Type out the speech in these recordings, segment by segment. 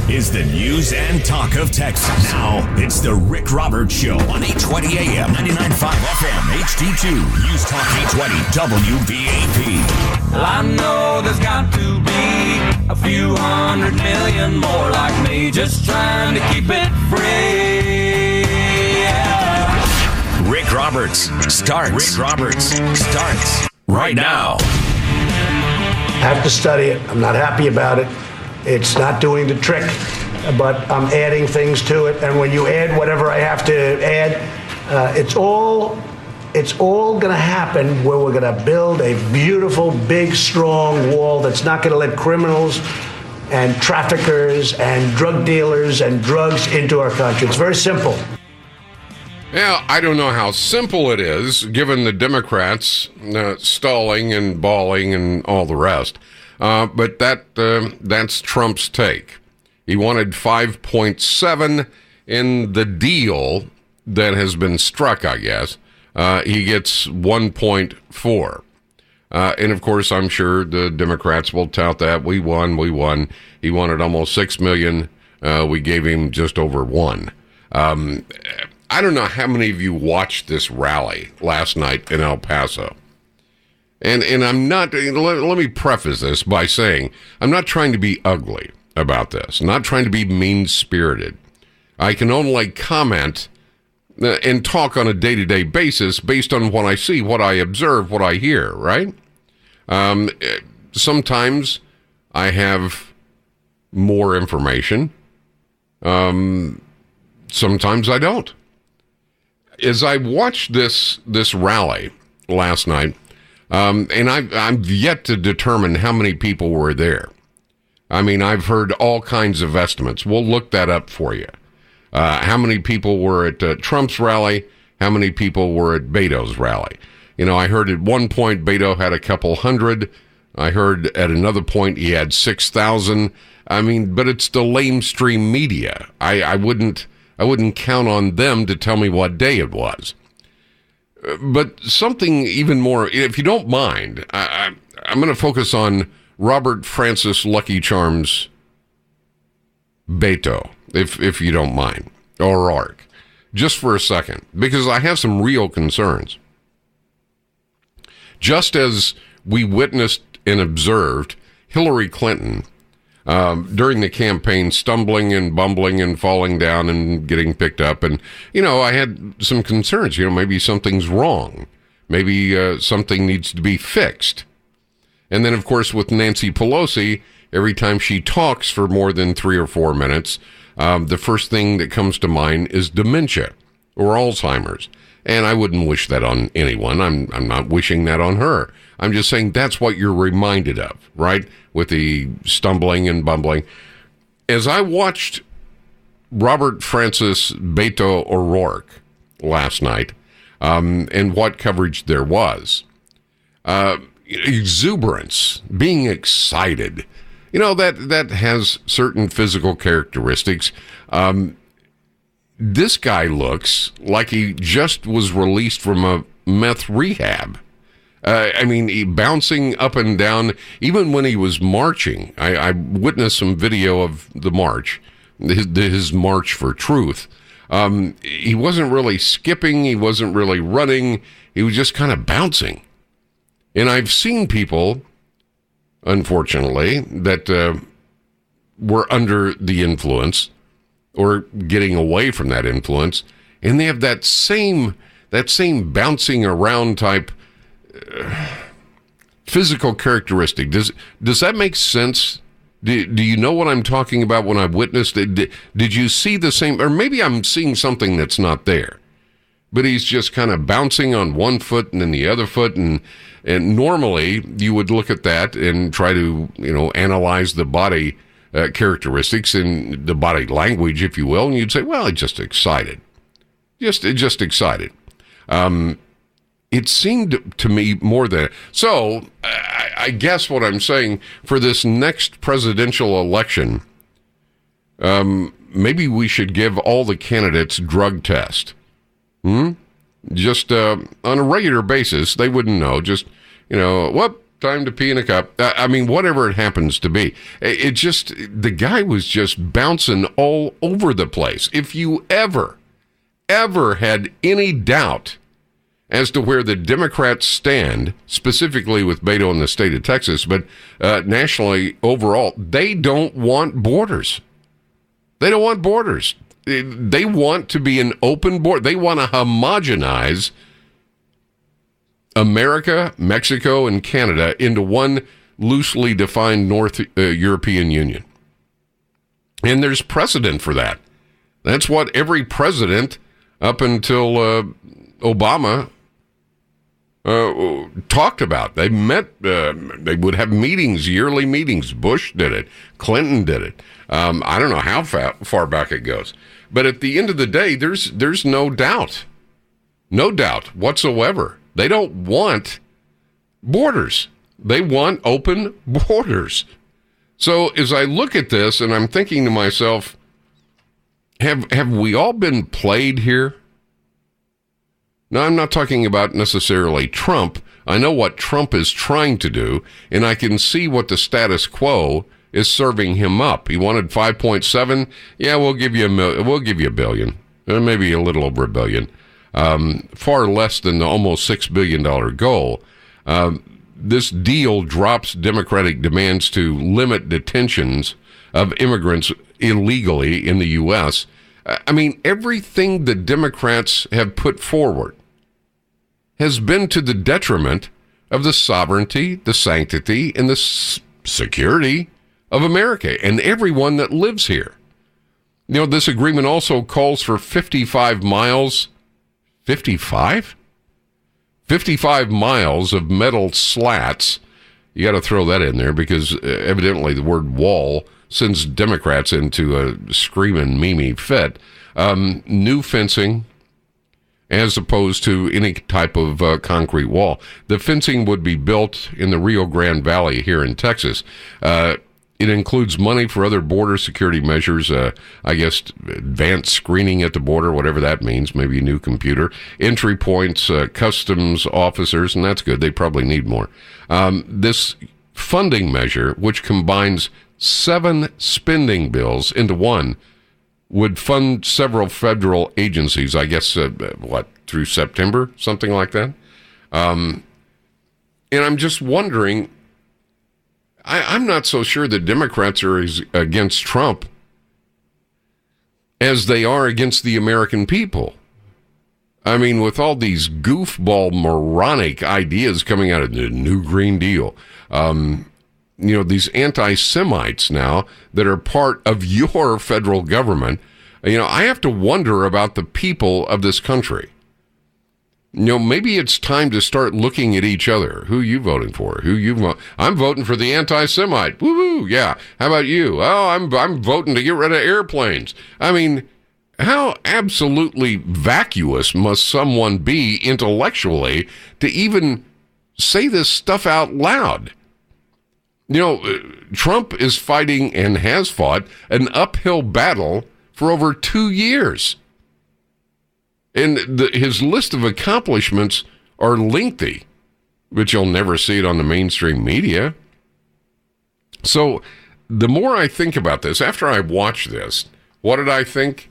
is the news and talk of Texas. Now, it's the Rick Roberts Show on 820 AM, 99.5 FM, HD2, News Talk 820 WBAP. Well, I know there's got to be a few 100 million more like me, just trying to keep it free. Yeah. Rick Roberts starts right now. I have to study it. I'm not happy about it. It's not doing the trick, but I'm adding things to it. And when you add whatever I have to add, it's all going to happen where we're going to build a beautiful, big, strong wall that's not going to let criminals and traffickers and drug dealers and drugs into our country. It's very simple. Yeah, I don't know how simple it is, given the Democrats stalling and bawling and all the rest. But that's Trump's take. He wanted 5.7 in the deal that has been struck, I guess. He gets 1.4. And, of course, I'm sure the Democrats will tout that. We won. He wanted almost $6 million. We gave him just over $1 million. I don't know how many of you watched this rally last night in El Paso. And I'm not, let me preface this by saying, I'm not trying to be ugly about this. I'm not trying to be mean-spirited. I can only comment and talk on a day-to-day basis based on what I see, what I observe, what I hear, right? Sometimes I have more information. Sometimes I don't. As I watched this rally last night, and I'm yet to determine how many people were there. I mean, I've heard all kinds of estimates. We'll look that up for you. How many people were at Trump's rally? How many people were at Beto's rally? You know, I heard at one point Beto had a couple hundred. I heard at another point he had 6,000. I mean, but it's the lamestream media. I wouldn't count on them to tell me what day it was. But something even more, if you don't mind, I'm going to focus on Robert Francis Lucky Charms Beto, if you don't mind, or O'Rourke, just for a second, because I have some real concerns. Just as we witnessed and observed Hillary Clinton during the campaign stumbling and bumbling and falling down and getting picked up. And, you know, I had some concerns. You know, maybe something's wrong. Maybe something needs to be fixed. And then, of course, with Nancy Pelosi, every time she talks for more than 3 or 4 minutes, the first thing that comes to mind is dementia or Alzheimer's. And I wouldn't wish that on anyone. I'm not wishing that on her. I'm just saying that's what you're reminded of, right? With the stumbling and bumbling. As I watched Robert Francis Beto O'Rourke last night, and what coverage there was, exuberance, being excited, you know, that has certain physical characteristics. This guy looks like he just was released from a meth rehab. I mean, he bouncing up and down, even when he was marching. I witnessed some video of the march, his march for truth. He wasn't really skipping. He wasn't really running. He was just kind of bouncing. And I've seen people, unfortunately, that were under the influence or getting away from that influence, and they have that same bouncing around type physical characteristic. Does that make sense? Do you know what I'm talking about when I witnessed it? Did you see the same? Or maybe I'm seeing something that's not there. But he's just kind of bouncing on one foot and then the other foot. And normally you would look at that and try to, you know, analyze the body characteristics and the body language, if you will. And you'd say, well, it's just excited. Just excited. It seemed to me more than... So, I guess what I'm saying, for this next presidential election, maybe we should give all the candidates drug test. Just on a regular basis. They wouldn't know. Just, you know, time to pee in a cup. I mean, whatever it happens to be. It just, the guy was just bouncing all over the place. If you ever had any doubt as to where the Democrats stand, specifically with Beto in the state of Texas, but nationally overall, they don't want borders. They don't want borders. They want to be an open border. They want to homogenize America, Mexico, and Canada into one loosely defined North European Union. And there's precedent for that. That's what every president up until Obama talked about. They met, they would have meetings, yearly meetings. Bush did it. Clinton did it. I don't know how far back it goes. But at the end of the day, there's no doubt whatsoever. They don't want borders. They want open borders. So as I look at this and I'm thinking to myself, have we all been played here? Now, I'm not talking about necessarily Trump. I know what Trump is trying to do, and I can see what the status quo is serving him up. He wanted 5.7. Yeah, we'll give you $1 billion, maybe a little over $1 billion. Far less than the almost $6 billion goal. This deal drops Democratic demands to limit detentions of immigrants illegally in the U.S. I mean, everything the Democrats have put forward has been to the detriment of the sovereignty, the sanctity, and the security of America and everyone that lives here. You know, this agreement also calls for 55 miles. 55? 55 miles of metal slats. You got to throw that in there because evidently the word wall sends Democrats into a screaming Mimi fit. New fencing as opposed to any type of concrete wall. The fencing would be built in the Rio Grande Valley here in Texas. It includes money for other border security measures, I guess advanced screening at the border, whatever that means, maybe a new computer, entry points, customs officers, and that's good. They probably need more. This funding measure, which combines 7 spending bills into one, would fund several federal agencies, I guess, through September, something like that. And I'm just wondering, I'm not so sure the Democrats are against Trump as they are against the American people. I mean, with all these goofball, moronic ideas coming out of the New Green Deal, these anti-Semites now that are part of your federal government, I have to wonder about the people of this country. Maybe it's time to start looking at each other. Who you voting for? I'm voting for the anti-Semite. Woo-hoo, yeah. How about you? Oh, I'm voting to get rid of airplanes. I mean, how absolutely vacuous must someone be intellectually to even say this stuff out loud? Trump is fighting and has fought an uphill battle for over 2 years. And his list of accomplishments are lengthy, but you'll never see it on the mainstream media. So the more I think about this, after I watch this, what did I think?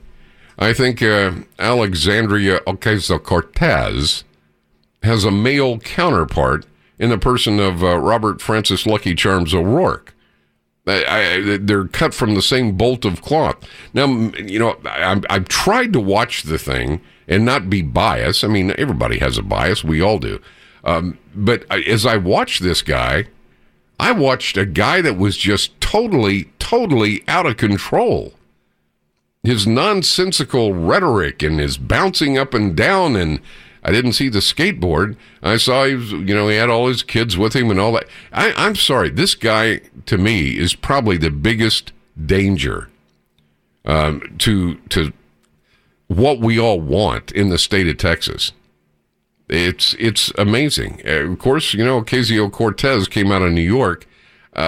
I think Alexandria Ocasio-Cortez has a male counterpart in the person of Robert Francis Lucky Charms O'Rourke. They're cut from the same bolt of cloth. Now, I've tried to watch the thing and not be biased. I mean, everybody has a bias. We all do. But as I watched this guy, I watched a guy that was just totally out of control. His nonsensical rhetoric and his bouncing up and down, and I didn't see the skateboard. I saw he had all his kids with him and all that. I'm sorry. This guy, to me, is probably the biggest danger to what we all want in the state of Texas. It's amazing. Of course, Ocasio-Cortez came out of New York.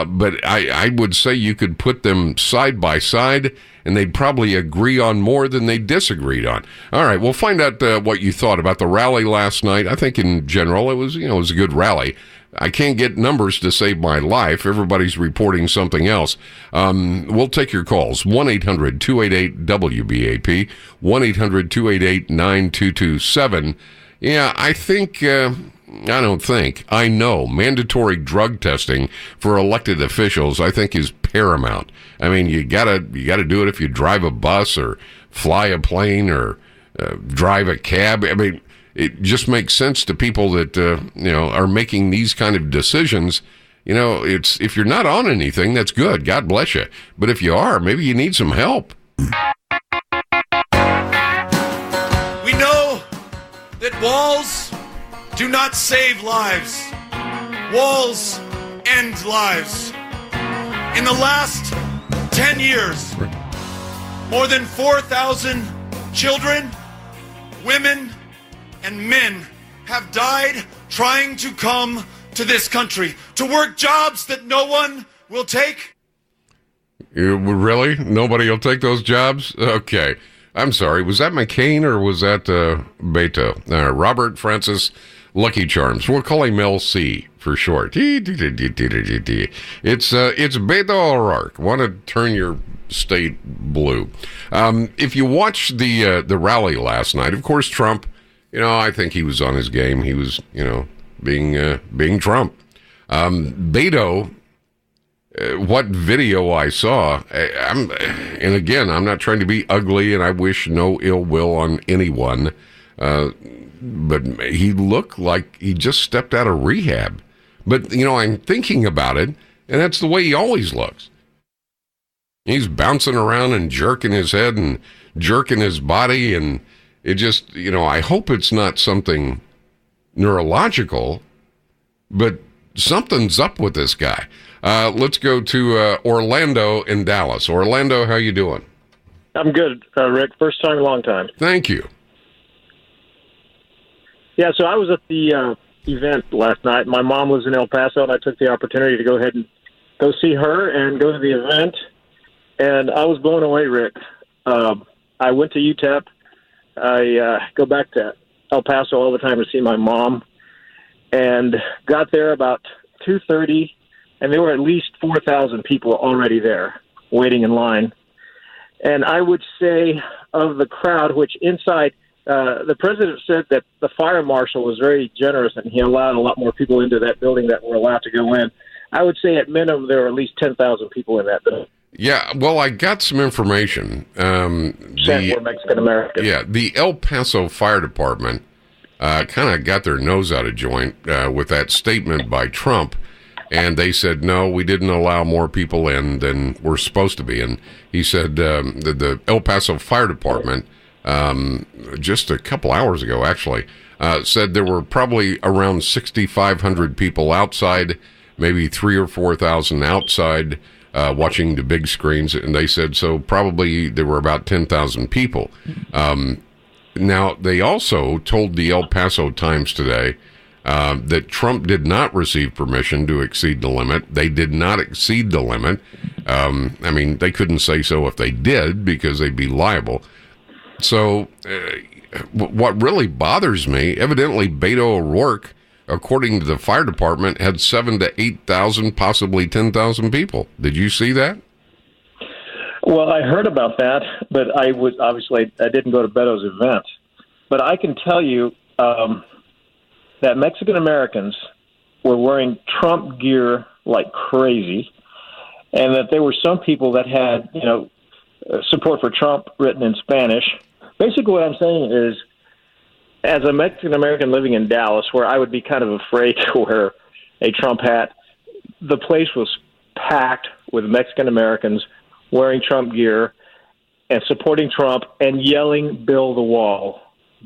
But I would say you could put them side by side, and they'd probably agree on more than they disagreed on. All right, we'll find out what you thought about the rally last night. I think in general it was a good rally. I can't get numbers to save my life. Everybody's reporting something else. We'll take your calls. 1-800-288-WBAP, 1-800-288-9227. Yeah, I know mandatory drug testing for elected officials, I think, is paramount. I mean, you gotta do it if you drive a bus or fly a plane or drive a cab. I mean, it just makes sense to people that are making these kind of decisions. It's if you're not on anything, that's good. God bless you. But if you are, maybe you need some help. We know that walls do not save lives. Walls end lives. In the last 10 years, more than 4,000 children, women, and men have died trying to come to this country to work jobs that no one will take. Really? Nobody will take those jobs? Okay. I'm sorry. Was that McCain or was that Beto? Robert Francis Lucky Charms. We'll call him LC for short. It's Beto O'Rourke. Want to turn your state blue. If you watch the rally last night, of course, Trump, I think he was on his game. He was, being Trump. Beto, what video I saw, and again, I'm not trying to be ugly, and I wish no ill will on anyone, but he looked like he just stepped out of rehab. But, I'm thinking about it, and that's the way he always looks. He's bouncing around and jerking his head and jerking his body, and it just, I hope it's not something neurological, but something's up with this guy. Let's go to Orlando in Dallas. Orlando, how you doing? I'm good, Rick. First time, long time. Thank you. Yeah, so I was at the event last night. My mom lives in El Paso, and I took the opportunity to go ahead and go see her and go to the event. And I was blown away, Rick. I went to UTEP. I go back to El Paso all the time to see my mom, and got there about 2:30, and there were at least 4,000 people already there waiting in line. And I would say of the crowd, which inside, the president said that the fire marshal was very generous and he allowed a lot more people into that building that were allowed to go in. I would say at minimum there were at least 10,000 people in that building. Yeah, well, I got some information. Were Mexican Americans. Yeah, the El Paso Fire Department kind of got their nose out of joint with that statement by Trump, and they said, no, we didn't allow more people in than we're supposed to be. And he said the El Paso Fire Department, just a couple hours ago, actually, said there were probably around 6,500 people outside, maybe 3,000 or 4,000 outside, watching the big screens, and they said so probably there were about 10,000 people. Now, they also told the El Paso Times today that Trump did not receive permission to exceed the limit. They did not exceed the limit. They couldn't say so if they did because they'd be liable. So what really bothers me, evidently Beto O'Rourke, according to the fire department, had 7,000 to 8,000, possibly 10,000 people. Did you see that? Well, I heard about that, but I didn't go to Beto's event. But I can tell you that Mexican Americans were wearing Trump gear like crazy, and that there were some people that had, support for Trump written in Spanish. Basically, what I'm saying is, as a Mexican American living in Dallas, where I would be kind of afraid to wear a Trump hat, the place was packed with Mexican Americans wearing Trump gear and supporting Trump and yelling, "Build the wall,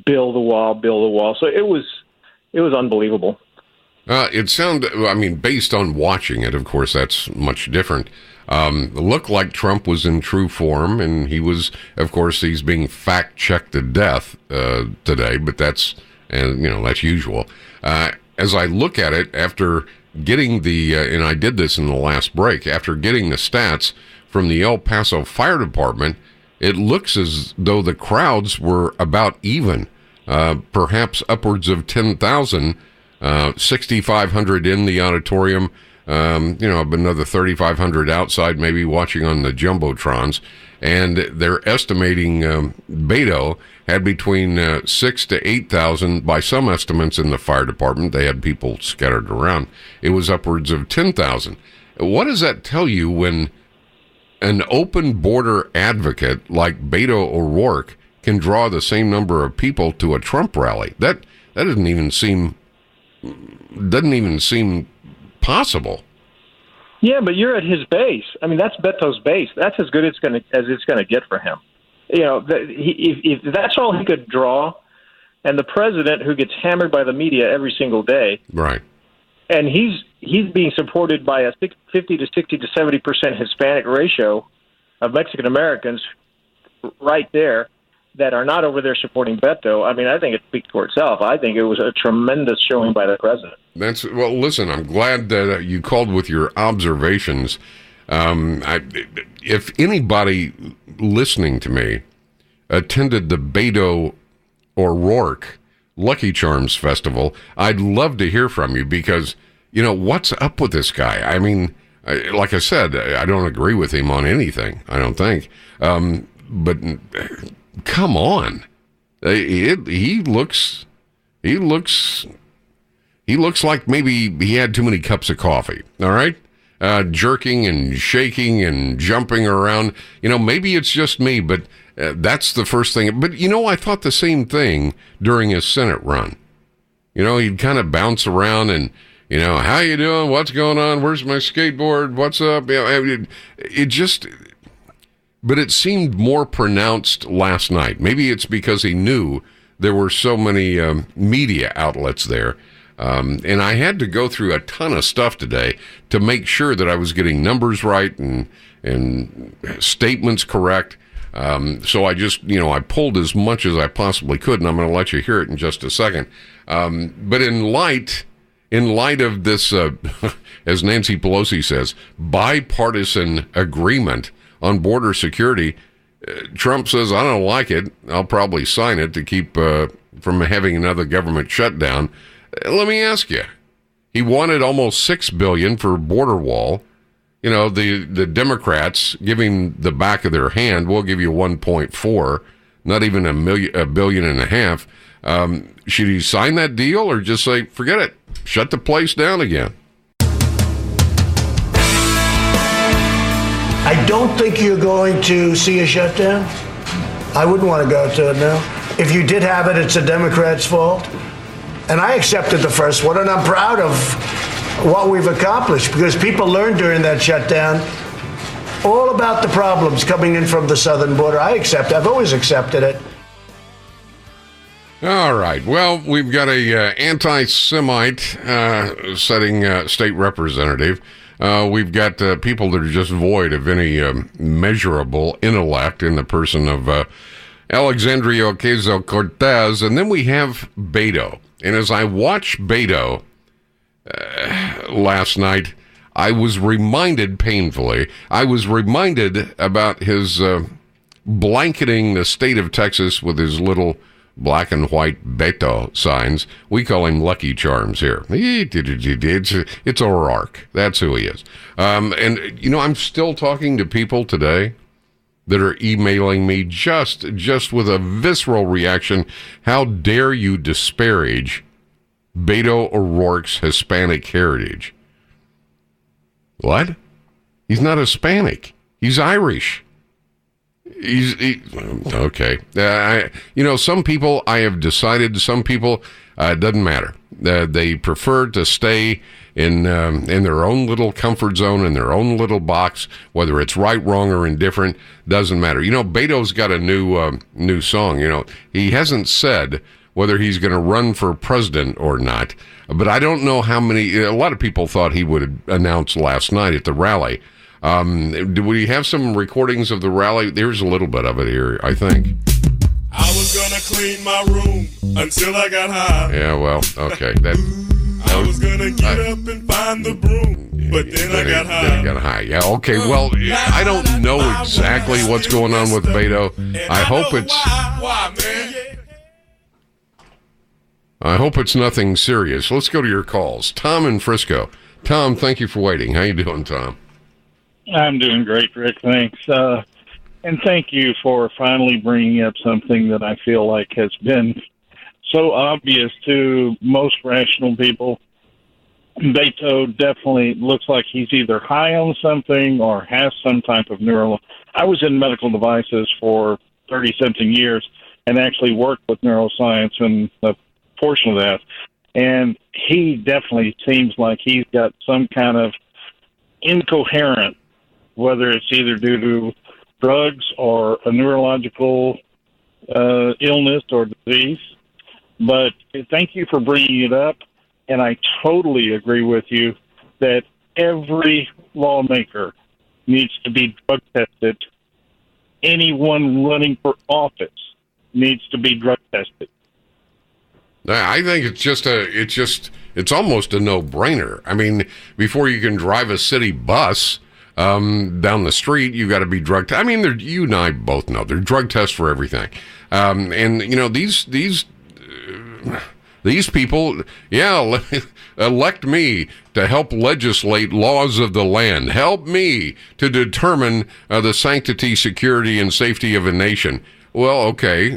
build the wall, build the wall." So it was unbelievable. It sounded, based on watching it, of course, that's much different. It looked like Trump was in true form, and he was, of course, he's being fact-checked to death today, but that's usual. As I look at it, after getting the, and I did this in the last break, after getting the stats from the El Paso Fire Department, it looks as though the crowds were about even, perhaps upwards of 10,000, 6,500 in the auditorium, another 3,500 outside, maybe watching on the Jumbotrons. And they're estimating Beto had between 6,000 to 8,000 by some estimates in the fire department. They had people scattered around. It was upwards of 10,000. What does that tell you when an open border advocate like Beto O'Rourke can draw the same number of people to a Trump rally? That doesn't even seem possible. Yeah, but you're at his base. I mean, that's Beto's base. That's as good as it's going to get for him. If that's all he could draw, and the president who gets hammered by the media every single day, right? And he's being supported by a 50 to 60 to 70% Hispanic ratio of Mexican Americans, right there, that are not over there supporting Beto. I mean, I think it speaks for itself. I think it was a tremendous showing by the president. Well, listen, I'm glad that you called with your observations. If anybody listening to me attended the Beto O'Rourke Lucky Charms Festival, I'd love to hear from you, because, what's up with this guy? I mean, like I said, I don't agree with him on anything, I don't think. But come on. He looks like maybe he had too many cups of coffee, all right? Jerking and shaking and jumping around. Maybe it's just me, but that's the first thing. But, I thought the same thing during his Senate run. He'd kind of bounce around and, how you doing? What's going on? Where's my skateboard? What's up? But it seemed more pronounced last night. Maybe it's because he knew there were so many media outlets there. And I had to go through a ton of stuff today to make sure that I was getting numbers right and statements correct. So I just, I pulled as much as I possibly could, and I'm going to let you hear it in just a second. But in light of this, as Nancy Pelosi says, bipartisan agreement on border security, Trump says, I don't like it. I'll probably sign it to keep from having another government shutdown. Let me ask you, he wanted almost $6 billion for border wall. The Democrats giving the back of their hand, we'll give you 1.4, not even $1.5 billion. Should he sign that deal or just say, forget it, shut the place down again? I don't think you're going to see a shutdown. I wouldn't want to go to it now. If you did have it, it's a Democrat's fault. And I accepted the first one, and I'm proud of what we've accomplished, because people learned during that shutdown all about the problems coming in from the southern border. I've always accepted it. All right. Well, we've got a anti-Semite setting state representative. We've got people that are just void of any measurable intellect in the person of Alexandria Ocasio-Cortez. And then we have Beto. And as I watched Beto last night, I was reminded painfully, about his blanketing the state of Texas with his little black and white Beto signs. We call him Lucky Charms here. It's O'Rourke. That's who he is. And, I'm still talking to people today that are emailing me just with a visceral reaction. How dare you disparage Beto O'Rourke's Hispanic heritage? What? He's not Hispanic. He's Irish. Okay. Some people, I have decided, some people, it doesn't matter. They prefer to stay in their own little comfort zone, in their own little box, whether it's right, wrong, or indifferent, doesn't matter. Beto's got a new song. He hasn't said whether he's going to run for president or not, but I don't know how many. A lot of people thought he would announce last night at the rally. Do we have some recordings of the rally? There's a little bit of it here, I think. I was gonna clean my room until I got high. Yeah, well, okay. know. I was gonna get up and find the broom, but then I got high. Then he got high. Yeah, okay. Well, I don't know exactly what's going on with Beto. I hope it's... Why, man? I hope it's nothing serious. Let's go to your calls. Tom in Frisco. Tom, thank you for waiting. How you doing, Tom? I'm doing great, Rick. Thanks. And thank you for finally bringing up something that I feel like has been so obvious to most rational people. Beto definitely looks like he's either high on something or has some type of neural. I was in medical devices for 30-something years and actually worked with neuroscience and a portion of that. And he definitely seems like he's got some kind of incoherent, whether it's either due to drugs or a neurological illness or disease. But thank you for bringing it up, and I totally agree with you that every lawmaker needs to be drug tested. Anyone running for office needs to be drug tested. I think it's almost a no-brainer. I mean, before you can drive a city bus down the street, you got to be drug tested. I mean, you and I both know they're drug tests for everything. And you know, these people, yeah, elect me to help legislate laws of the land. Help me to determine the sanctity, security, and safety of a nation. Well, okay,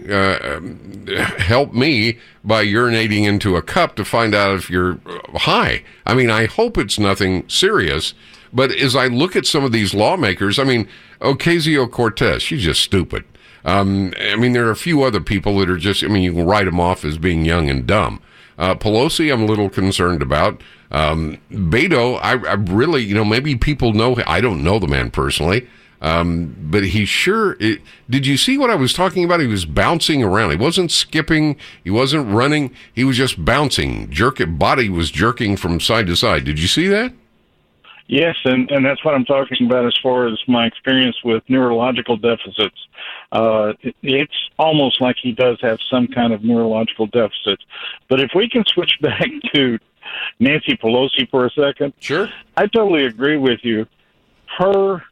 help me by urinating into a cup to find out if you're high. I mean, I hope it's nothing serious, but as I look at some of these lawmakers, I mean, Ocasio-Cortez, she's just stupid. I mean, there are a few other people that are just, I mean, you can write them off as being young and dumb. Pelosi, I'm a little concerned about. Beto, I really, you know, maybe people know, I don't know the man personally. But he did you see what I was talking about? He was bouncing around. He wasn't skipping. He wasn't running. He was just bouncing. Body was jerking from side to side. Did you see that? Yes, and that's what I'm talking about as far as my experience with neurological deficits. It's almost like he does have some kind of neurological deficit. But if we can switch back to Nancy Pelosi for a second. Sure. I totally agree with you. Her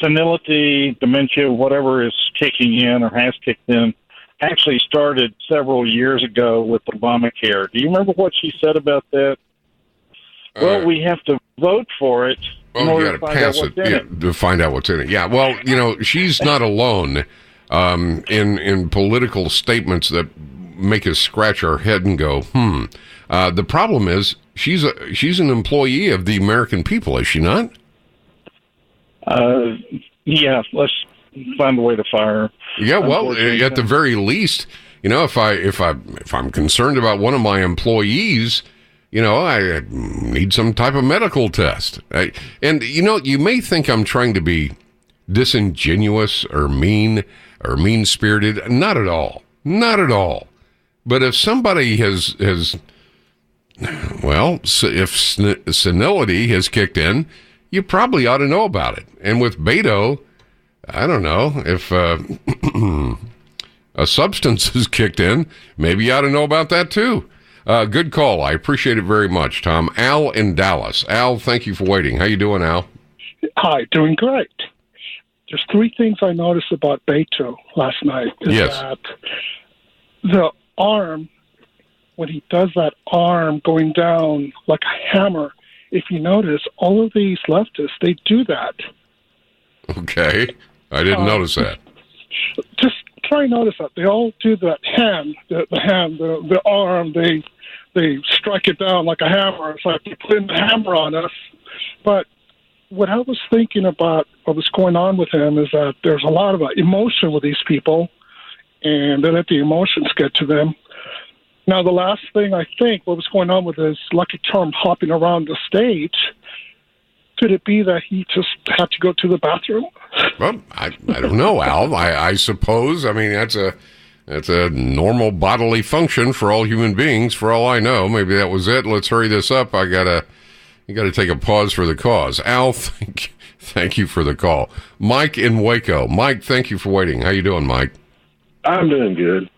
senility, dementia, whatever is kicking in or has kicked in, actually started several years ago with Obamacare. Do you remember what she said about that? Well, we have to vote for it in order to find out what's in it. To find out what's in it. Yeah, well, you know, she's not alone in political statements that make us scratch our head and go, The problem is she's an employee of the American people, is she not? Yeah, let's find a way to fire her. Yeah, well, at the very least, you know, if I'm concerned about one of my employees, you know, I need some type of medical test. And, you know, you may think I'm trying to be disingenuous or mean-spirited. Not at all. Not at all. But if somebody has if senility has kicked in, you probably ought to know about it. And with Beto, I don't know, if a substance has kicked in, maybe you ought to know about that too. Good call. I appreciate it very much, Tom. Al in Dallas. Al, thank you for waiting. How you doing, Al? Hi, doing great. There's three things I noticed about Beto last night. Yes. That the arm, when he does that arm going down like a hammer, if you notice, all of these leftists, they do that. Okay. I didn't notice that. Just try and notice that. They all do that hand, the arm, they strike it down like a hammer. It's like they're putting the hammer on us. But what I was thinking about what was going on with him is that there's a lot of emotion with these people, and they let the emotions get to them. Now, the last thing I think what was going on with his Lucky Charm hopping around the stage, could it be that he just had to go to the bathroom? Well, I don't know, Al. I suppose. I mean, that's a normal bodily function for all human beings, for all I know. Maybe that was it. Let's hurry this up. You gotta take a pause for the cause. Al, thank you for the call. Mike in Waco. Mike, thank you for waiting. How you doing, Mike? I'm doing good.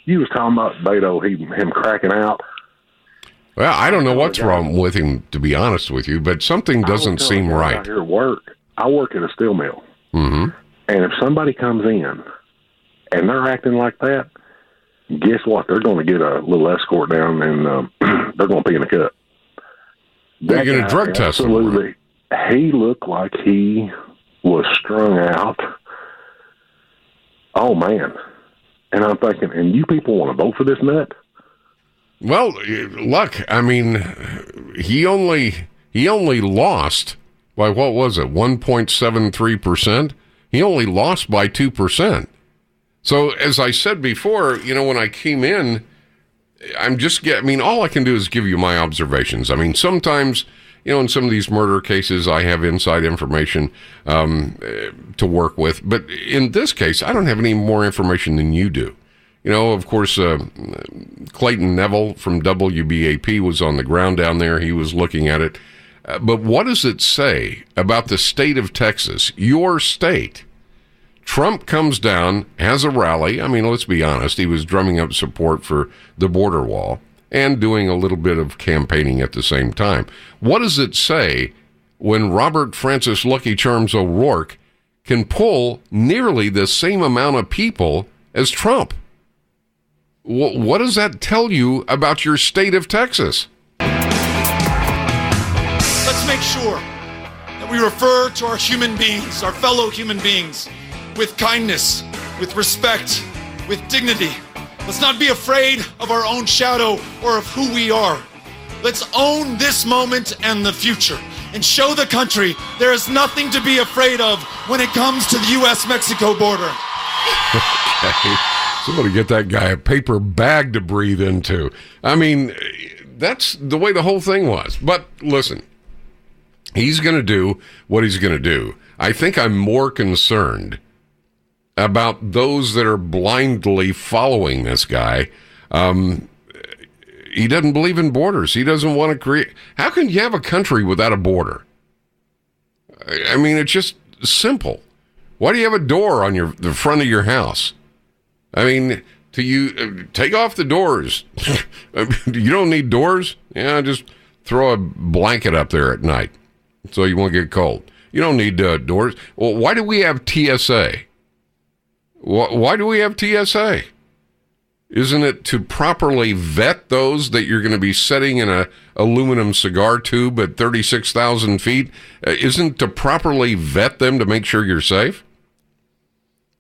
You was talking about Beto, him cracking out. Well, I don't know what's wrong with him, to be honest with you, but something doesn't seem right. Out here at work, I work at a steel mill. Mm-hmm. And if somebody comes in and they're acting like that, guess what? They're going to get a little escort down, and they're going to be in the cut. They're going to drug test him. Absolutely. He looked like he was strung out. Oh, man. And I'm thinking, and you people want to vote for this nut? Well, look, I mean, he only lost by, what was it, 1.73%? He only lost by 2%. So, as I said before, when I came in, all I can do is give you my observations. I mean, sometimes, in some of these murder cases, I have inside information to work with. But in this case, I don't have any more information than you do. Of course, Clayton Neville from WBAP was on the ground down there. He was looking at it. But what does it say about the state of Texas, your state? Trump comes down, has a rally. I mean, let's be honest. He was drumming up support for the border wall and doing a little bit of campaigning at the same time. What does it say when Robert Francis Lucky Charms O'Rourke can pull nearly the same amount of people as Trump? What does that tell you about your state of Texas? Let's make sure that we refer to our human beings, our fellow human beings, with kindness, with respect, with dignity. Let's not be afraid of our own shadow or of who we are. Let's own this moment and the future and show the country there is nothing to be afraid of when it comes to the U.S.-Mexico border. Okay. Somebody get that guy a paper bag to breathe into. I mean, that's the way the whole thing was. But listen, he's going to do what he's going to do. I think I'm more concerned about those that are blindly following this guy. He doesn't believe in borders. He doesn't want to create. How can you have a country without a border? I mean, it's just simple. Why do you have a door on the front of your house? I mean, take off the doors. You don't need doors. Yeah, just throw a blanket up there at night so you won't get cold. You don't need doors. Well, why do we have TSA? Why do we have TSA? Isn't it to properly vet those that you're going to be setting in a aluminum cigar tube at 36,000 feet? Isn't to properly vet them to make sure you're safe?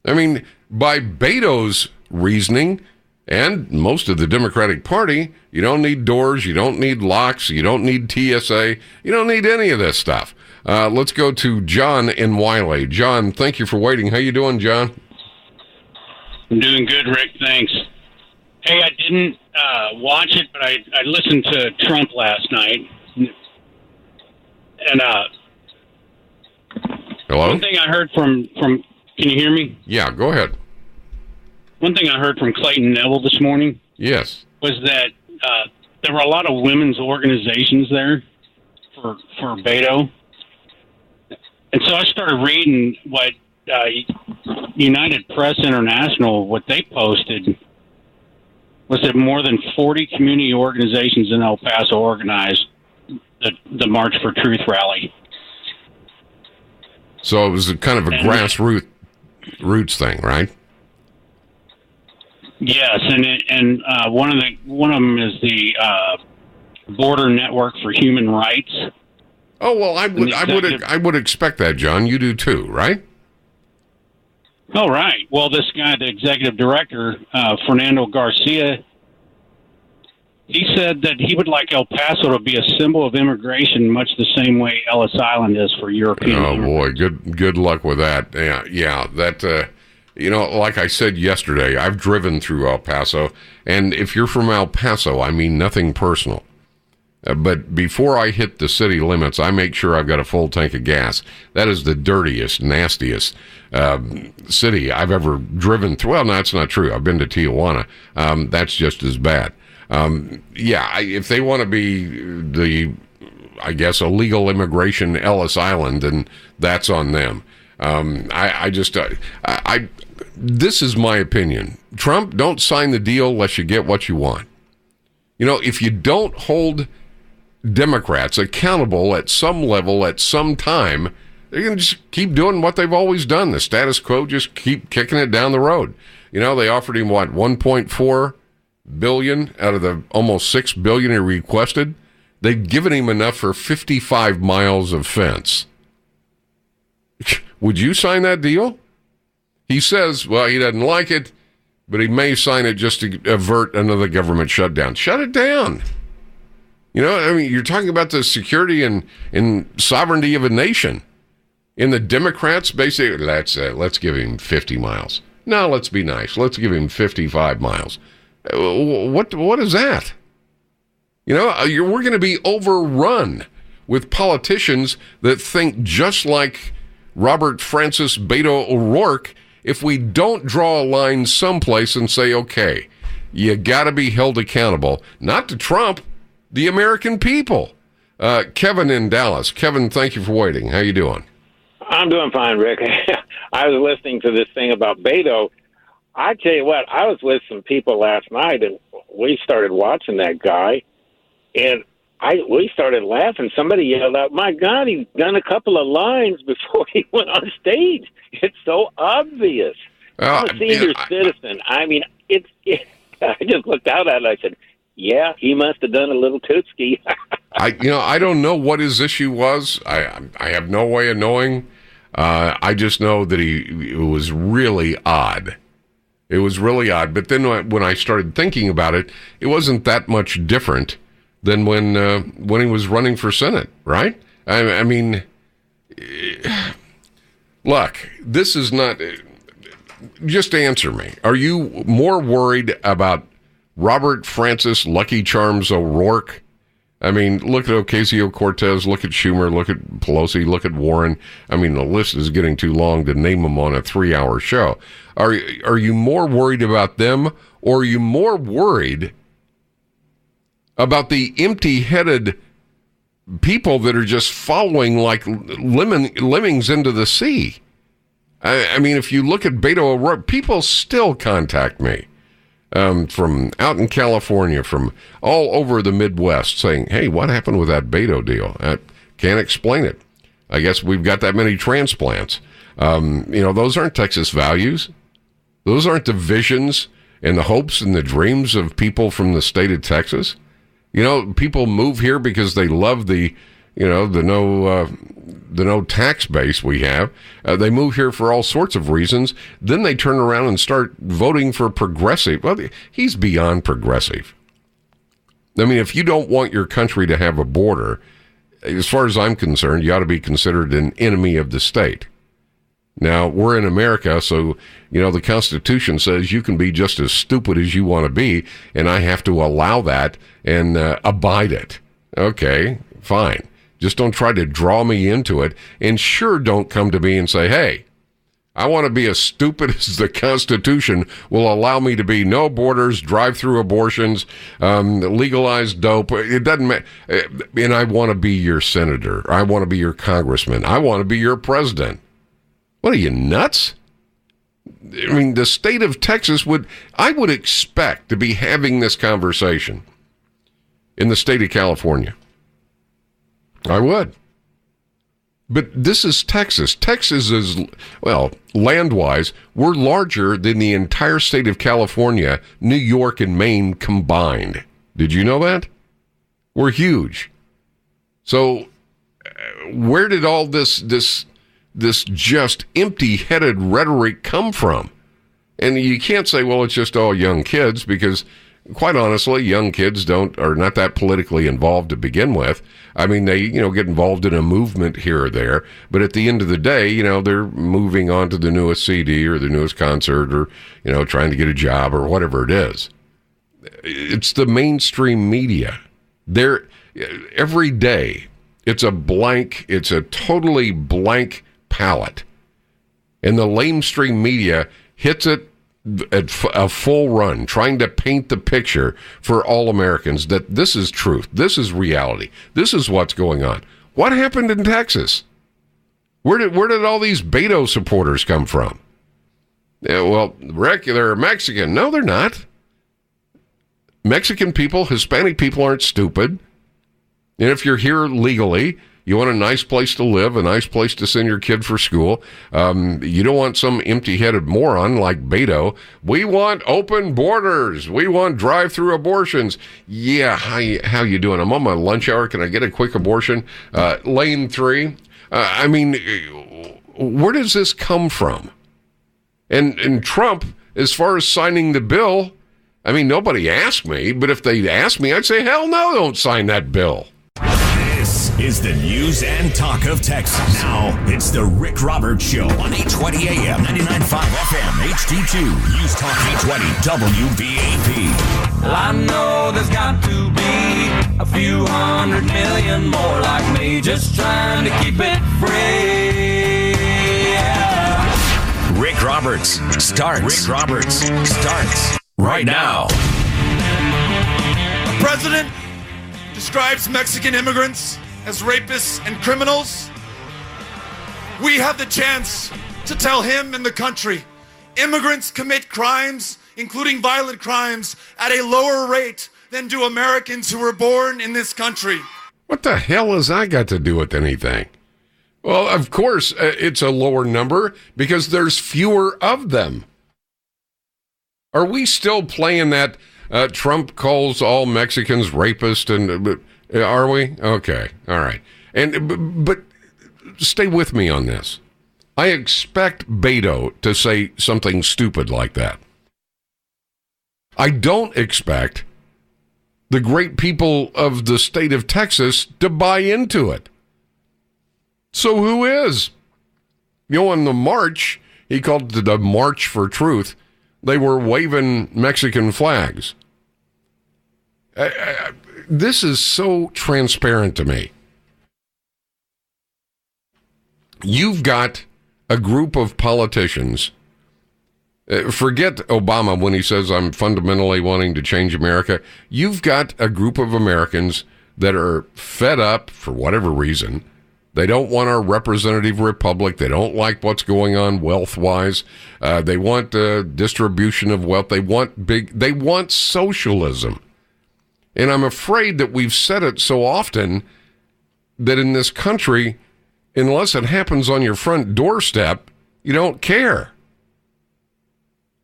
I mean, by Beto's reasoning, and most of the Democratic Party, you don't need doors, you don't need locks, you don't need TSA, you don't need any of this stuff. Let's go to John in Wiley. John, thank you for waiting. How you doing, John? I'm doing good, Rick. Thanks. Hey, I didn't watch it, but I listened to Trump last night. And hello? One thing I heard from can you hear me? Yeah, go ahead. One thing I heard from Clayton Neville this morning, yes, was that there were a lot of women's organizations there for Beto. And so I started reading what United Press International, what they posted was that more than 40 community organizations in El Paso organized the March for Truth rally. So it was kind of a grassroots thing, right? Yes, and one of them is the Border Network for Human Rights. Oh well, I would expect that, John. You do too, right? Oh right. Well, this guy, the executive director, Fernando Garcia, he said that he would like El Paso to be a symbol of immigration, much the same way Ellis Island is for European. Oh boy, good luck with that. Yeah, that. Like I said yesterday, I've driven through El Paso, and if you're from El Paso, I mean nothing personal. But before I hit the city limits, I make sure I've got a full tank of gas. That is the dirtiest, nastiest city I've ever driven through. Well, no, that's not true. I've been to Tijuana. That's just as bad. If they want to be illegal immigration Ellis Island, then that's on them. This is my opinion. Trump, don't sign the deal unless you get what you want. You know, if you don't hold Democrats accountable at some level at some time, they're going to just keep doing what they've always done. The status quo, just keep kicking it down the road. You know, they offered him, what, $1.4 billion out of the almost $6 billion he requested? They've given him enough for 55 miles of fence. Would you sign that deal? He says, well, he doesn't like it, but he may sign it just to avert another government shutdown. Shut it down. You know, I mean, you're talking about the security and sovereignty of a nation. And the Democrats basically, let's give him 50 miles. No, let's be nice. Let's give him 55 miles. What is that? You know, we're going to be overrun with politicians that think just like Robert Francis Beto O'Rourke if we don't draw a line someplace and say, okay, you got to be held accountable, not to Trump, the American people. Kevin in Dallas. Kevin, thank you for waiting. How you doing? I'm doing fine, Rick. I was listening to this thing about Beto. I tell you what, I was with some people last night, and we started watching that guy, and we started laughing. Somebody yelled out, "My God, he's done a couple of lines before he went on stage." It's so obvious. I'm a senior citizen. I mean, I just looked out at it. I said, yeah, he must have done a little tootski. I don't know what his issue was. I have no way of knowing. I just know that it was really odd. It was really odd. But then when I started thinking about it, it wasn't that much different than when he was running for Senate, right? I mean, look, this is not... Just answer me. Are you more worried about Robert Francis Lucky Charms O'Rourke? I mean, look at Ocasio-Cortez, look at Schumer, look at Pelosi, look at Warren. I mean, the list is getting too long to name them on a 3-hour show. Are you more worried about them, or are you more worried about the empty-headed people that are just following like lemmings into the sea? I mean, if you look at Beto O'Rourke, people still contact me. From out in California, from all over the Midwest, saying, hey, what happened with that Beto deal? I can't explain it. I guess we've got that many transplants. Those aren't Texas values. Those aren't the visions and the hopes and the dreams of people from the state of Texas. You know, people move here because they love the no tax base we have. They move here for all sorts of reasons. Then they turn around and start voting for progressive. Well, he's beyond progressive. I mean, if you don't want your country to have a border, as far as I'm concerned, you ought to be considered an enemy of the state. Now, we're in America, so, the Constitution says you can be just as stupid as you want to be, and I have to allow that and abide it. Okay, fine. Just don't try to draw me into it, and sure don't come to me and say, hey, I want to be as stupid as the Constitution will allow me to be. No borders, drive-through abortions, legalized dope. It doesn't matter. And I want to be your senator. I want to be your congressman. I want to be your president. What are you, nuts? I mean, the state of Texas I would expect to be having this conversation in the state of California. I would. But this is Texas. Texas is, well, land-wise, we're larger than the entire state of California, New York, and Maine combined. Did you know that? We're huge. So where did all this just empty-headed rhetoric come from? And you can't say, well, it's just all young kids, because quite honestly, young kids are not that politically involved to begin with. I mean, they, get involved in a movement here or there, but at the end of the day, they're moving on to the newest CD or the newest concert or, trying to get a job or whatever it is. It's the mainstream media. Every day, it's a totally blank palette. And the lamestream media hits it at a full run, trying to paint the picture for all Americans that this is truth, this is reality, this is what's going on. What happened in Texas? Where did all these Beto supporters come from? Yeah, well, Rick, they're Mexican. No, they're not. Mexican people, Hispanic people aren't stupid. And if you're here legally, you want a nice place to live, a nice place to send your kid for school. You don't want some empty-headed moron like Beto. We want open borders. We want drive-through abortions. Yeah, how you doing? I'm on my lunch hour. Can I get a quick abortion? Lane 3. I mean, where does this come from? And Trump, as far as signing the bill, I mean, nobody asked me, but if they asked me, I'd say, hell no, don't sign that bill. This is the news and talk of Texas. Now, it's the Rick Roberts Show on 820 AM, 99.5 FM, HD2, News Talk 820, WBAP. Well, I know there's got to be a few 100 million more like me, just trying to keep it free. Yeah. Rick Roberts starts right now. The president describes Mexican immigrants as rapists and criminals. We have the chance to tell him and the country immigrants commit crimes, including violent crimes, at a lower rate than do Americans who were born in this country. What the hell has that got to do with anything? Well, of course, it's a lower number because there's fewer of them. Are we still playing that Trump calls all Mexicans rapists? And are we? Okay, all right. But stay with me on this. I expect Beto to say something stupid like that. I don't expect the great people of the state of Texas to buy into it. So who is? You know, on the march, he called it the March for Truth. They were waving Mexican flags. This is so transparent to me. You've got a group of politicians. Forget Obama when he says, I'm fundamentally wanting to change America. You've got a group of Americans that are fed up for whatever reason. They don't want our representative republic. They don't like what's going on wealth-wise. They want distribution of wealth. They want socialism. And I'm afraid that we've said it so often that in this country, unless it happens on your front doorstep, you don't care.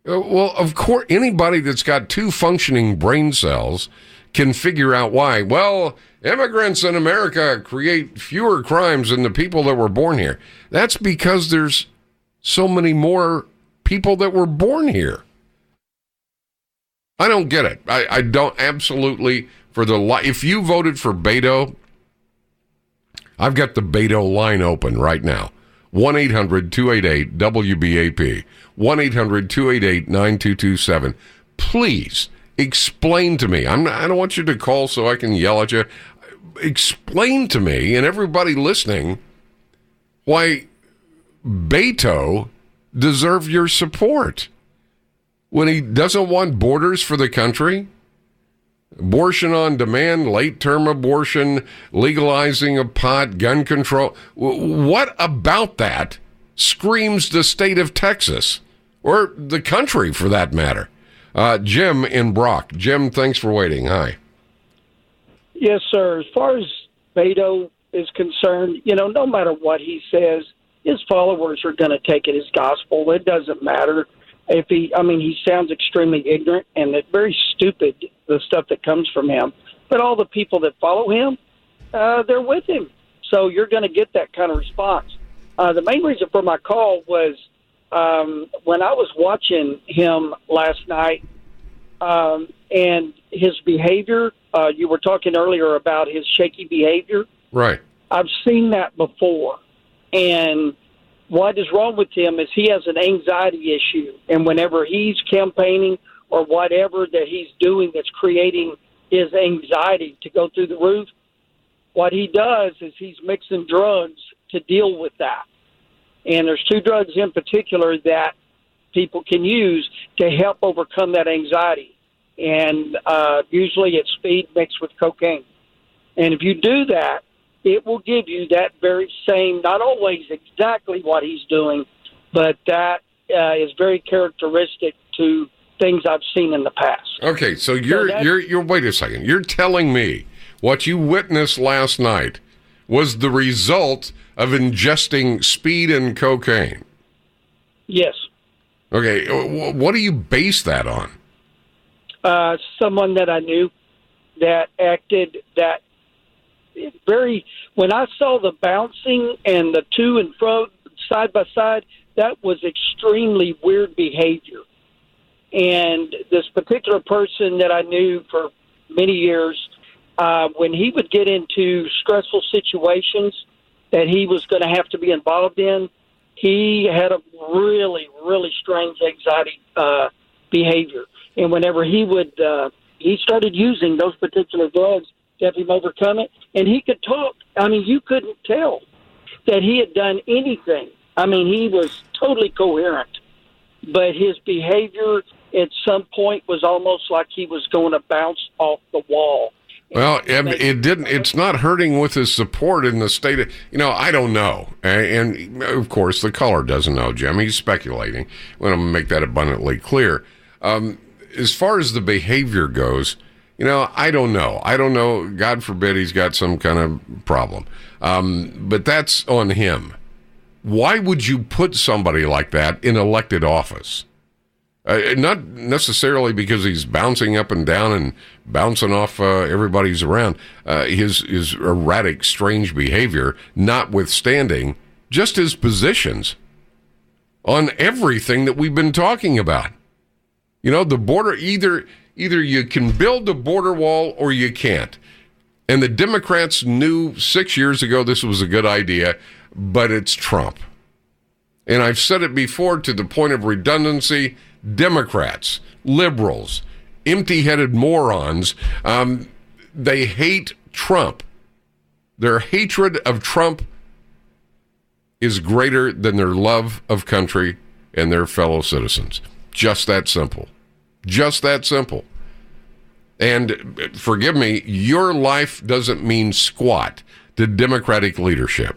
Well, of course, anybody that's got two functioning brain cells can figure out why. Well, immigrants in America create fewer crimes than the people that were born here. That's because there's so many more people that were born here. I don't get it. I don't absolutely if you voted for Beto, I've got the Beto line open right now. 1-800-288-WBAP. 1-800-288-9227. Please explain to me. I don't want you to call so I can yell at you. Explain to me and everybody listening why Beto deserves your support when he doesn't want borders for the country, abortion on demand, late-term abortion, legalizing of pot, gun control. What about that screams the state of Texas, or the country for that matter? Jim in Brock. Jim, thanks for waiting. Hi. Yes, sir. As far as Beto is concerned, no matter what he says, his followers are going to take it as gospel. It doesn't matter if he sounds extremely ignorant and very stupid, the stuff that comes from him. But all the people that follow him, they're with him. So you're going to get that kind of response. The main reason for my call was when I was watching him last night and his behavior. You were talking earlier about his shaky behavior. Right. I've seen that before. And what is wrong with him is he has an anxiety issue. And whenever he's campaigning or whatever that he's doing that's creating his anxiety to go through the roof, what he does is he's mixing drugs to deal with that. And there's two drugs in particular that people can use to help overcome that anxiety. And usually it's speed mixed with cocaine. And if you do that, it will give you that very same, not always exactly what he's doing, but that is very characteristic to things I've seen in the past. Okay, so you're wait a second. You're telling me what you witnessed last night was the result of ingesting speed and cocaine? Yes. Okay, what do you base that on? Someone that I knew that acted that very. When I saw the bouncing and the to and fro side by side, that was extremely weird behavior. And this particular person that I knew for many years, when he would get into stressful situations that he was going to have to be involved in, he had a really, really strange anxiety behavior. And whenever he started using those particular drugs to help him overcome it, and he could talk. I mean, you couldn't tell that he had done anything. I mean, he was totally coherent, but his behavior at some point was almost like he was going to bounce off the wall. Well, it didn't. It's not hurting with his support in the state of, I don't know. And of course, the caller doesn't know, Jim. He's speculating. I want to make that abundantly clear. As far as the behavior goes, I don't know. I don't know. God forbid he's got some kind of problem. But that's on him. Why would you put somebody like that in elected office? Not necessarily because he's bouncing up and down and bouncing off everybody's around. His erratic, strange behavior, notwithstanding, just his positions on everything that we've been talking about. The border, either you can build the border wall or you can't. And the Democrats knew 6 years ago this was a good idea, but it's Trump. And I've said it before to the point of redundancy. Democrats, liberals, empty-headed morons, they hate Trump. Their hatred of Trump is greater than their love of country and their fellow citizens. Just that simple. Just that simple. And forgive me, your life doesn't mean squat to Democratic leadership.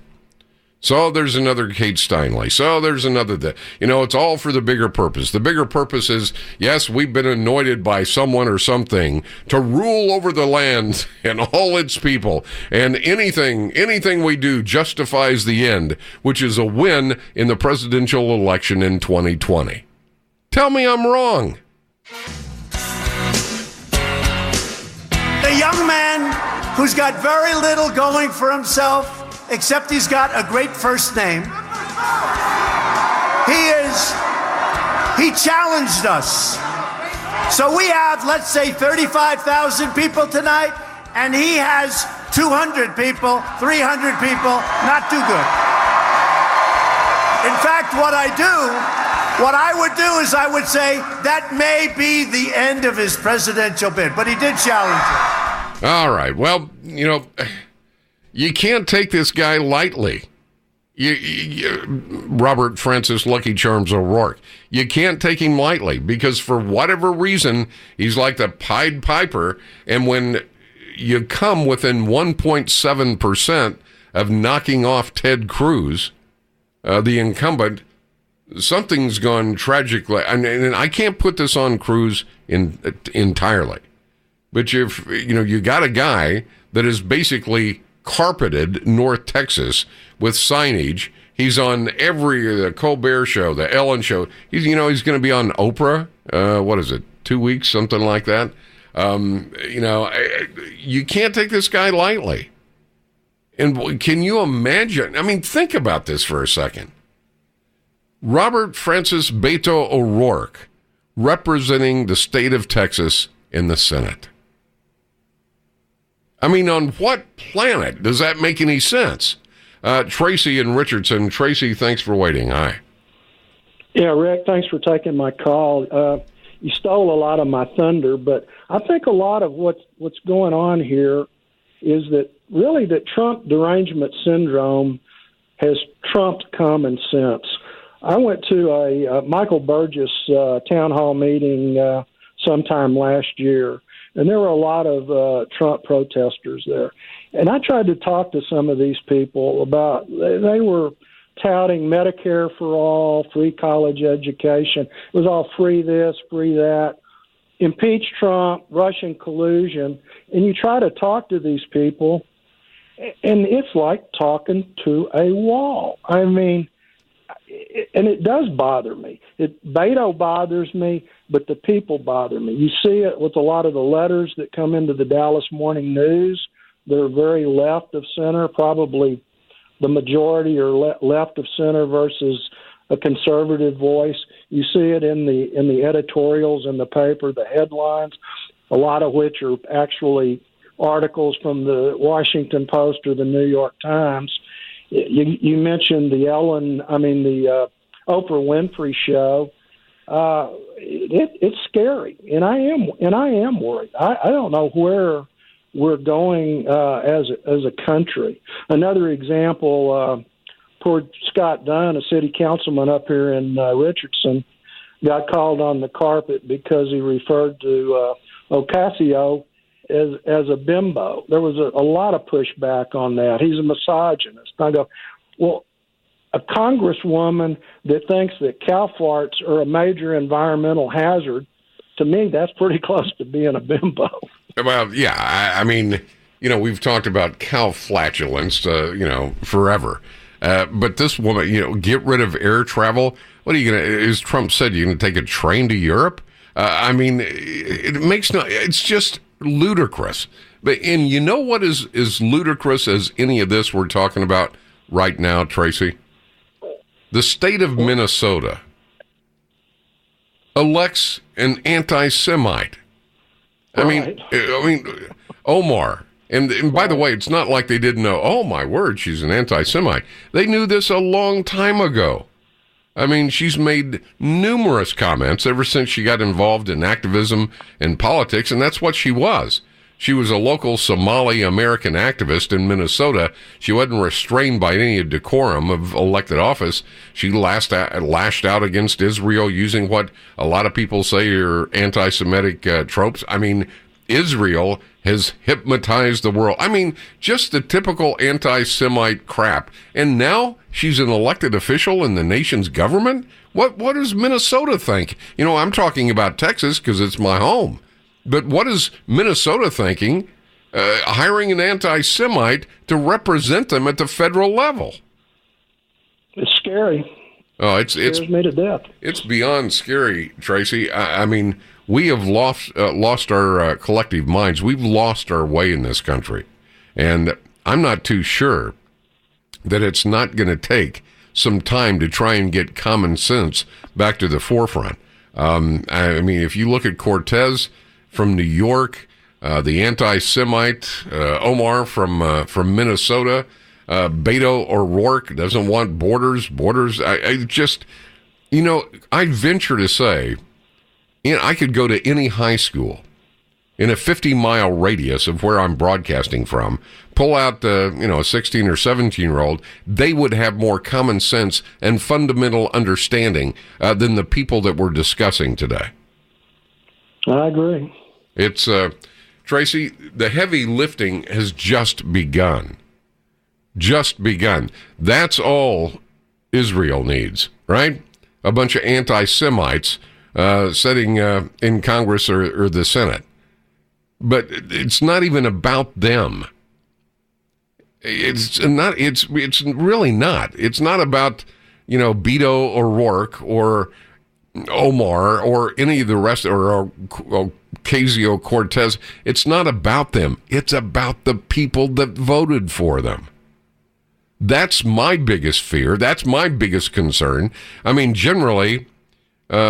So there's another Kate Steinle. So there's another, it's all for the bigger purpose. The bigger purpose is, yes, we've been anointed by someone or something to rule over the land and all its people. And anything we do justifies the end, which is a win in the presidential election in 2020. Tell me I'm wrong. The young man who's got very little going for himself, except he's got a great first name. He challenged us. So we have, let's say, 35,000 people tonight, and he has 200 people, 300 people, not too good. In fact, what I would do is I would say that may be the end of his presidential bid, but he did challenge it. All right. Well, you can't take this guy lightly. Robert Francis Lucky Charms O'Rourke. You can't take him lightly because for whatever reason, he's like the Pied Piper. And when you come within 1.7% of knocking off Ted Cruz, the incumbent, something's gone tragically. And I can't put this on Cruz entirely. But you got a guy that is basically carpeted North Texas with signage. He's on the Colbert show, the Ellen show. He's going to be on Oprah. What is it? 2 weeks, something like that. You can't take this guy lightly. And can you imagine? I mean, think about this for a second. Robert Francis Beto O'Rourke representing the state of Texas in the Senate. I mean, on what planet does that make any sense? Tracy and Richardson. Tracy, thanks for waiting. Hi. Yeah, Rick, thanks for taking my call. You stole a lot of my thunder, but I think a lot of what's going on here is that Trump derangement syndrome has trumped common sense. I went to a Michael Burgess town hall meeting sometime last year, and there were a lot of Trump protesters there. And I tried to talk to some of these people about, they were touting Medicare for all, free college education. It was all free this, free that. Impeach Trump, Russian collusion. And you try to talk to these people, and it's like talking to a wall. I mean, and it does bother me. Beto bothers me, but the people bother me. You see it with a lot of the letters that come into the Dallas Morning News. They're very left of center, probably the majority are left of center versus a conservative voice. You see it in the editorials in the paper, the headlines, a lot of which are actually articles from the Washington Post or the New York Times. You mentioned the Oprah Winfrey show. It's scary, and I am worried. I don't know where we're going as a country. Another example, poor Scott Dunn, a city councilman up here in Richardson, got called on the carpet because he referred to Ocasio as a bimbo. There was a lot of pushback on that. He's a misogynist. I go, well, a congresswoman that thinks that cow farts are a major environmental hazard, to me, that's pretty close to being a bimbo. Well, yeah, I mean, we've talked about cow flatulence, forever. But this woman, get rid of air travel. What are you going to, as Trump said, you're going to take a train to Europe? I mean, it's just ludicrous. And you know what is ludicrous as any of this we're talking about right now, Tracy? The state of Minnesota elects an anti-Semite. Right. I mean, Omar. And by the way, it's not like they didn't know, oh, my word, she's an anti-Semite. They knew this a long time ago. I mean, she's made numerous comments ever since she got involved in activism and politics, and that's what she was. She was a local Somali American activist in Minnesota. She wasn't restrained by any decorum of elected office. She lashed out against Israel using what a lot of people say are anti-Semitic tropes. I mean, Israel has hypnotized the world. I mean, just the typical anti-Semite crap. And now she's an elected official in the nation's government? What does Minnesota think? I'm talking about Texas because it's my home. But what is Minnesota thinking, hiring an anti-Semite to represent them at the federal level? It's scary. Oh, it scares me to death. It's beyond scary, Tracy. I mean, we have lost our collective minds. We've lost our way in this country. And I'm not too sure that it's not going to take some time to try and get common sense back to the forefront. I mean, if you look at Cortez from New York, the anti-Semite Omar from Minnesota, Beto O'Rourke doesn't want borders. I just, I venture to say, I could go to any high school in a 50-mile radius of where I'm broadcasting from, pull out a 16 or 17-year-old, they would have more common sense and fundamental understanding than the people that we're discussing today. I agree. It's, Tracy, the heavy lifting has just begun. Just begun. That's all Israel needs, right? A bunch of anti-Semites sitting in Congress or the Senate. But it's not even about them. It's not. It's really not. It's not about Beto O'Rourke or Omar or any of the rest or Ocasio-Cortez. It's not about them. It's about the people that voted for them. That's my biggest fear. That's my biggest concern. I mean, generally,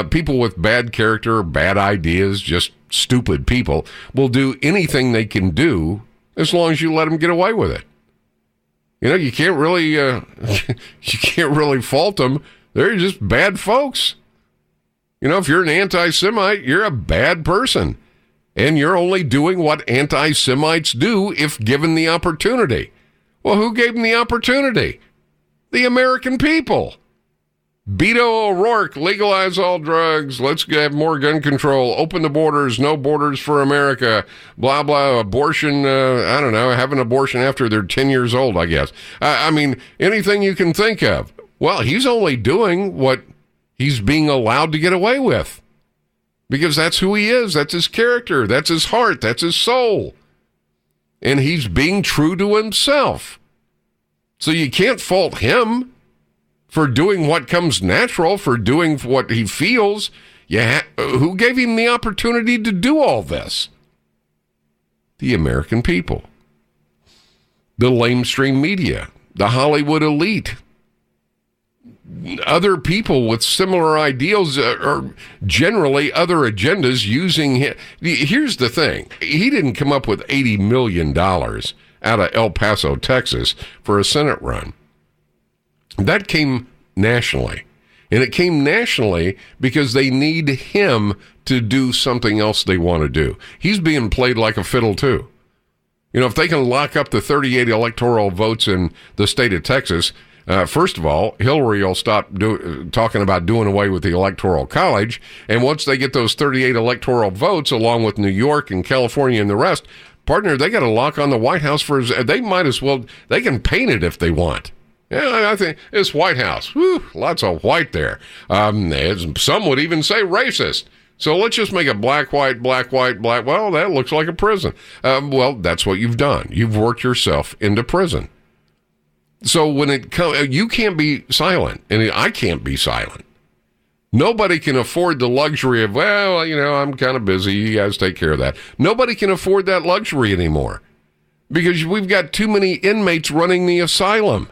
people with bad character, bad ideas, just stupid people will do anything they can do as long as you let them get away with it. You can't really fault them. They're just bad folks. If you're an anti-Semite, you're a bad person. And you're only doing what anti-Semites do if given the opportunity. Well, who gave them the opportunity? The American people. Beto O'Rourke, legalize all drugs. Let's have more gun control. Open the borders. No borders for America. Blah, blah. Abortion. Have an abortion after they're 10 years old, I guess. I mean, anything you can think of. Well, he's only doing what he's being allowed to get away with. Because that's who he is. That's his character. That's his heart. That's his soul. And he's being true to himself. So you can't fault him for doing what comes natural, for doing what he feels. Who gave him the opportunity to do all this? The American people. The lamestream media. The Hollywood elite. Other people with similar ideals or generally other agendas using him. Here's the thing. He didn't come up with $80 million out of El Paso, Texas for a Senate run. That came nationally. And it came nationally because they need him to do something else they want to do. He's being played like a fiddle, too. You know, if they can lock up the 38 electoral votes in the state of Texas, first of all, Hillary will stop talking about doing away with the Electoral College. And once they get those 38 electoral votes, along with New York and California and the rest, partner, they got to lock on the White House they might as well, they can paint it if they want. Yeah, I think it's White House. Whew, lots of white there. Some would even say racist. So let's just make it black, white, black, white, black. Well, that looks like a prison. Well, that's what you've done. You've worked yourself into prison. So when it comes, you can't be silent, and I can't be silent. Nobody can afford the luxury of, well, you know, I'm kind of busy. You guys take care of that. Nobody can afford that luxury anymore because we've got too many inmates running the asylum.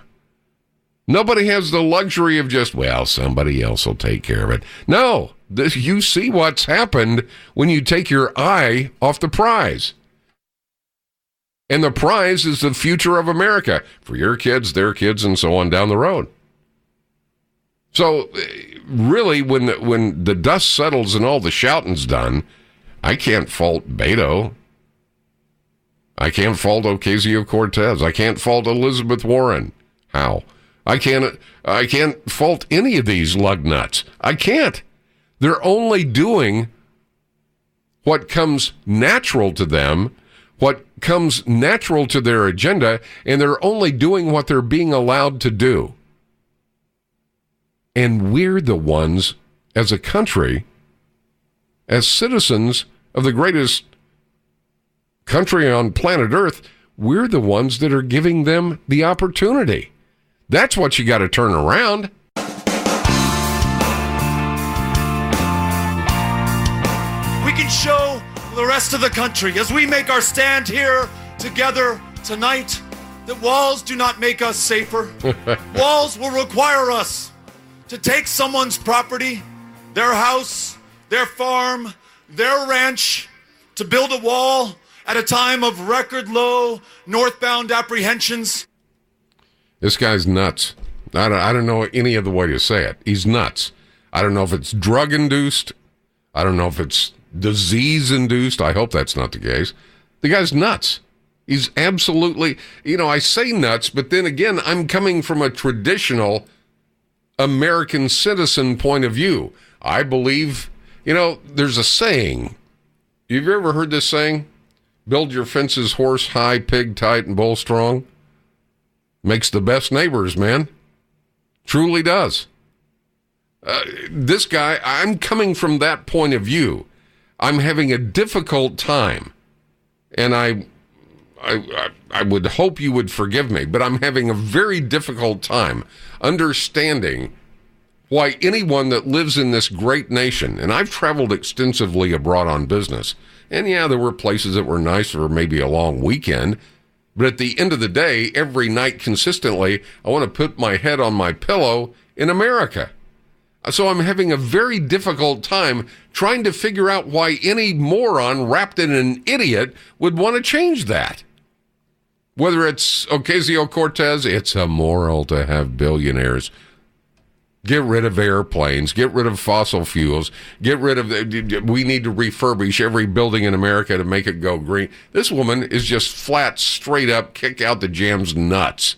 Nobody has the luxury of just, well, somebody else will take care of it. No, you see what's happened when you take your eye off the prize. And the prize is the future of America for your kids, their kids, and so on down the road. So really, when the dust settles and all the shouting's done, I can't fault Beto. I can't fault Ocasio-Cortez. I can't fault Elizabeth Warren. How? I can't fault any of these lug nuts. I can't. They're only doing what comes natural to them, what comes natural to their agenda, and they're only doing what they're being allowed to do. And we're the ones, as a country, as citizens of the greatest country on planet Earth, we're the ones that are giving them the opportunity. That's what you got to turn around. We can show the rest of the country as we make our stand here together tonight that walls do not make us safer. Walls will require us to take someone's property, their house, their farm, their ranch, to build a wall at a time of record low northbound apprehensions. This guy's nuts. I don't know any other way to say it. He's nuts. I don't know if it's drug-induced. I don't know if it's disease-induced. I hope that's not the case. The guy's nuts. He's absolutely, I say nuts, but then again, I'm coming from a traditional American citizen point of view. I believe, there's a saying. Have you ever heard this saying? Build your fences horse high, pig tight, and bull strong. Makes the best neighbors, man. Truly does. This guy, I'm coming from that point of view. I'm having a difficult time, and I would hope you would forgive me, but I'm having a very difficult time understanding why anyone that lives in this great nation, and I've traveled extensively abroad on business, and yeah, there were places that were nice for maybe a long weekend, but at the end of the day, every night consistently, I want to put my head on my pillow in America. So I'm having a very difficult time trying to figure out why any moron wrapped in an idiot would want to change that. Whether it's Ocasio-Cortez, it's immoral to have billionaires. Get rid of airplanes, get rid of fossil fuels, we need to refurbish every building in America to make it go green. This woman is just flat, straight up, kick out the jam's nuts.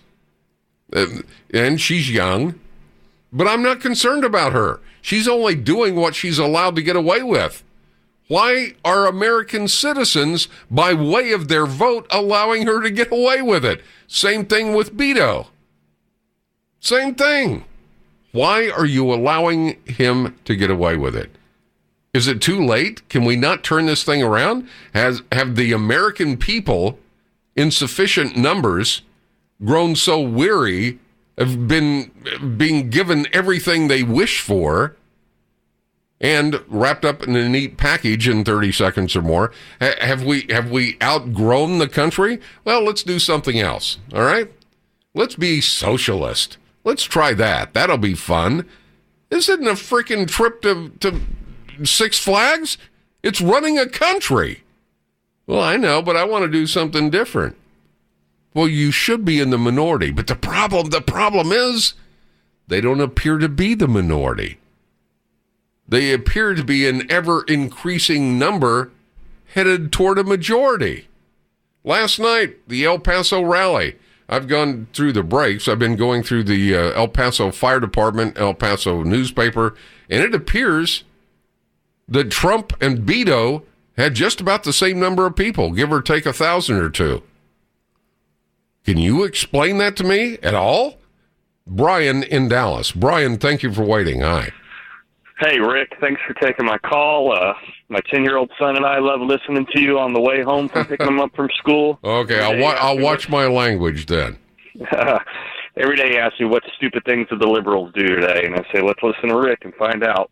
And she's young, but I'm not concerned about her. She's only doing what she's allowed to get away with. Why are American citizens, by way of their vote, allowing her to get away with it? Same thing with Beto. Same thing. Why are you allowing him to get away with it? Is it too late? Can we not turn this thing around? Have the American people in sufficient numbers grown so weary of being given everything they wish for and wrapped up in a neat package in 30 seconds or more? Have we outgrown the country? Well, let's do something else, all right? Let's be socialist. Let's try that. That'll be fun. This isn't a freaking trip to Six Flags. It's running a country. Well, I know, but I want to do something different. Well, you should be in the minority, but the problem is they don't appear to be the minority. They appear to be an ever-increasing number headed toward a majority. Last night, the El Paso rally. I've gone through the breaks. I've been going through the El Paso Fire Department, El Paso newspaper, and it appears that Trump and Beto had just about the same number of people, give or take 1,000 or two. Can you explain that to me at all? Brian in Dallas. Brian, thank you for waiting. Hi. Hey, Rick. Thanks for taking my call. My 10-year-old son and I love listening to you on the way home from picking him up from school. Okay, I'll watch my language then. Every day he asks me what stupid things did the liberals do today, and I say, let's listen to Rick and find out.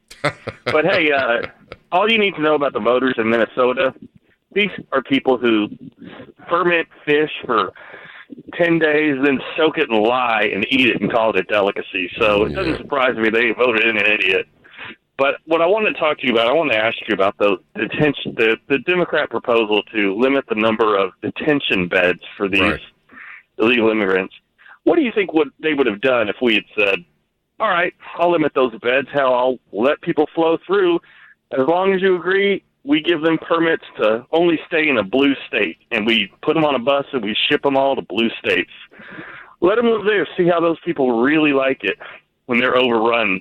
But, hey, all you need to know about the voters in Minnesota, these are people who ferment fish for 10 days, then soak it and lie and eat it and call it a delicacy. So it doesn't surprise me they voted in an idiot. But what I wanted to talk to you about, I wanted to ask you about the Democrat proposal to limit the number of detention beds for these illegal immigrants. What do you think they would have done if we had said, all right, I'll limit those beds, I'll let people flow through. As long as you agree, we give them permits to only stay in a blue state, and we put them on a bus and we ship them all to blue states. Let them live there, see how those people really like it when they're overrun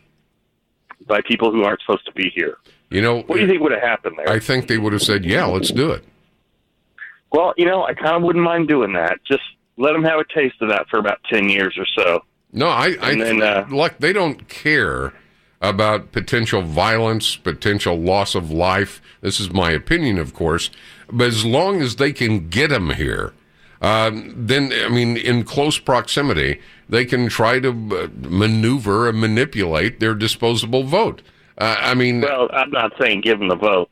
by people who aren't supposed to be here. You know, what do you think would have happened there? I think they would have said, yeah, let's do it. Well, I kind of wouldn't mind doing that. Just let them have a taste of that for about 10 years or so. No, look, they don't care about potential violence, potential loss of life. This is my opinion, of course. But as long as they can get them here, then, in close proximity, they can try to maneuver and manipulate their disposable vote. Well, I'm not saying give them the vote.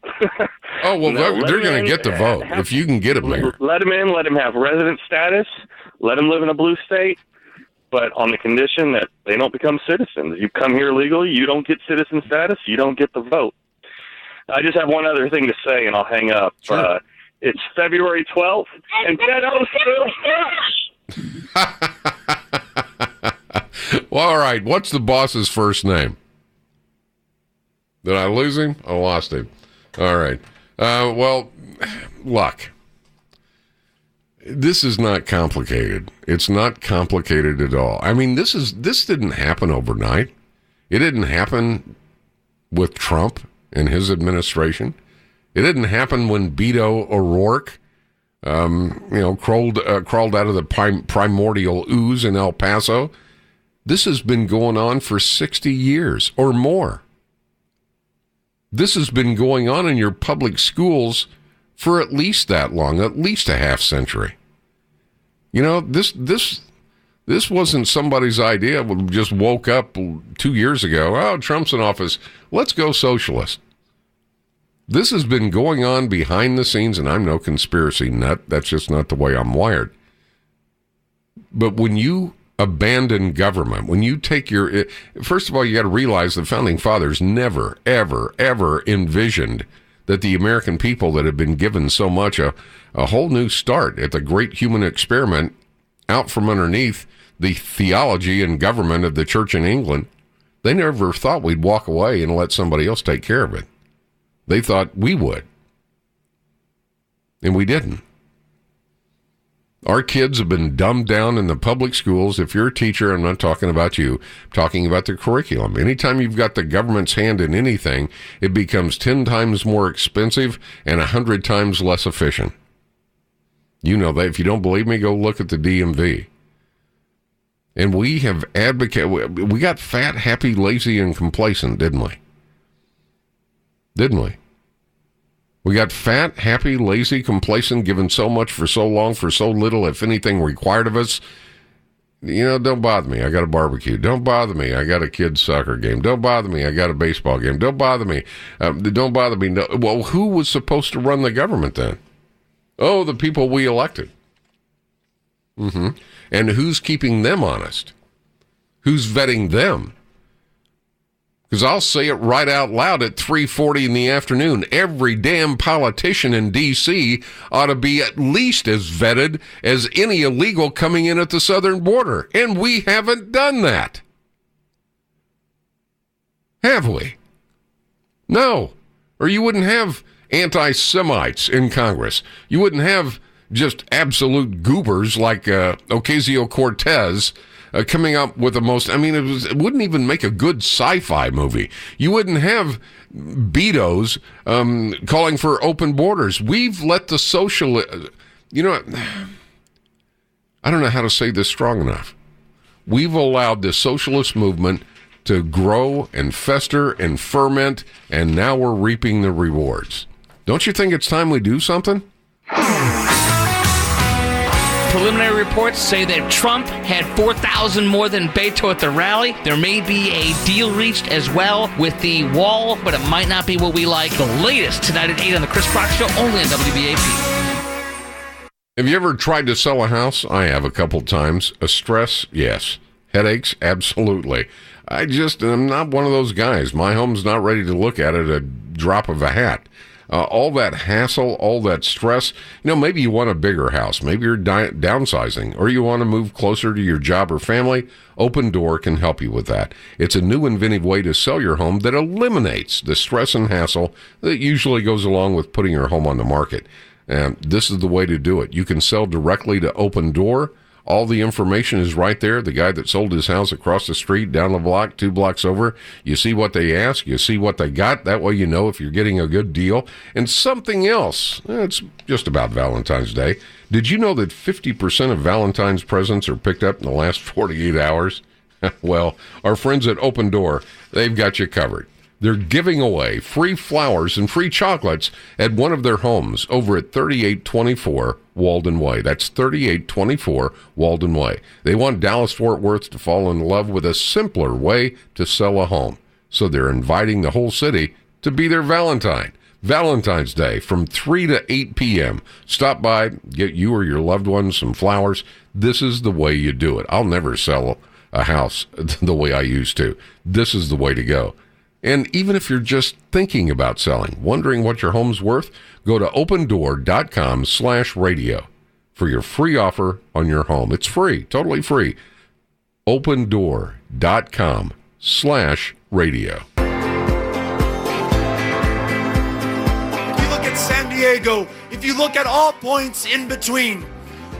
Oh, well, no, they're going to get the vote if you can get them here. Let them in, let them have resident status, let them live in a blue state, but on the condition that they don't become citizens. You come here legally, you don't get citizen status, you don't get the vote. I just have one other thing to say, and I'll hang up. Sure. It's February 12th, and Beto still sucks. Well, all right, what's the boss's first name? Did I lose him? I lost him. All right. Well, look. This is not complicated. It's not complicated at all. This didn't happen overnight. It didn't happen with Trump and his administration. It didn't happen when Beto O'Rourke, crawled out of the primordial ooze in El Paso. This has been going on for 60 years or more. This has been going on in your public schools for at least that long, at least a half century. This wasn't somebody's idea. We just woke up 2 years ago. Oh, Trump's in office. Let's go socialist. This has been going on behind the scenes, and I'm no conspiracy nut. That's just not the way I'm wired. But when you abandon government, when you take first of all, you got to realize the founding fathers never, ever, ever envisioned that the American people that have been given so much a whole new start at the great human experiment out from underneath the theology and government of the church in England, they never thought we'd walk away and let somebody else take care of it. They thought we would. And we didn't. Our kids have been dumbed down in the public schools. If you're a teacher, I'm not talking about you, I'm talking about the curriculum. Anytime you've got the government's hand in anything, it becomes 10 times more expensive and 100 times less efficient. You know that. If you don't believe me, go look at the DMV. And we have advocated, we got fat, happy, lazy, and complacent, didn't we? Didn't we? We got fat, happy, lazy, complacent, given so much for so long, for so little, if anything required of us. You know, don't bother me. I got a barbecue. Don't bother me. I got a kid's soccer game. Don't bother me. I got a baseball game. Don't bother me. Don't bother me. No. Well, who was supposed to run the government then? Oh, the people we elected. Mm-hmm. And who's keeping them honest? Who's vetting them? Because I'll say it right out loud at 3:40 in the afternoon. Every damn politician in D.C. ought to be at least as vetted as any illegal coming in at the southern border. And we haven't done that. Have we? No. Or you wouldn't have anti-Semites in Congress. You wouldn't have just absolute goobers like Ocasio-Cortez coming up with the most, I mean, it wouldn't even make a good sci-fi movie. You wouldn't have Betos calling for open borders. We've let the you know, I don't know how to say this strong enough. We've allowed the socialist movement to grow and fester and ferment, and now we're reaping the rewards. Don't you think it's time we do something? Preliminary reports say that Trump had 4,000 more than Beto at the rally. There may be a deal reached as well with the wall, but it might not be what we like. The latest tonight at 8 on the Chris Crock Show, only on WBAP. Have you ever tried to sell a house? I have a couple times. A stress? Yes. Headaches? Absolutely. I'm not one of those guys. My home's not ready to look at it a drop of a hat. All that hassle, all that stress. You know, maybe you want a bigger house. Maybe you're downsizing, or you want to move closer to your job or family. Open Door can help you with that. It's a new inventive way to sell your home that eliminates the stress and hassle that usually goes along with putting your home on the market. And this is the way to do it. You can sell directly to Open Door. All the information is right there. The guy that sold his house across the street, down the block, 2 blocks over. You see what they ask. You see what they got. That way you know if you're getting a good deal. And something else. It's just about Valentine's Day. Did you know that 50% of Valentine's presents are picked up in the last 48 hours? Well, our friends at Open Door, they've got you covered. They're giving away free flowers and free chocolates at one of their homes over at 3824 Walden Way. That's 3824 Walden Way. They want Dallas-Fort Worth to fall in love with a simpler way to sell a home. So they're inviting the whole city to be their Valentine. Valentine's Day from 3 to 8 p.m. Stop by, get you or your loved ones some flowers. This is the way you do it. I'll never sell a house the way I used to. This is the way to go. And even if you're just thinking about selling, wondering what your home's worth, go to opendoor.com/radio for your free offer on your home. It's free, totally free. opendoor.com/radio. If you look at San Diego, if you look at all points in between,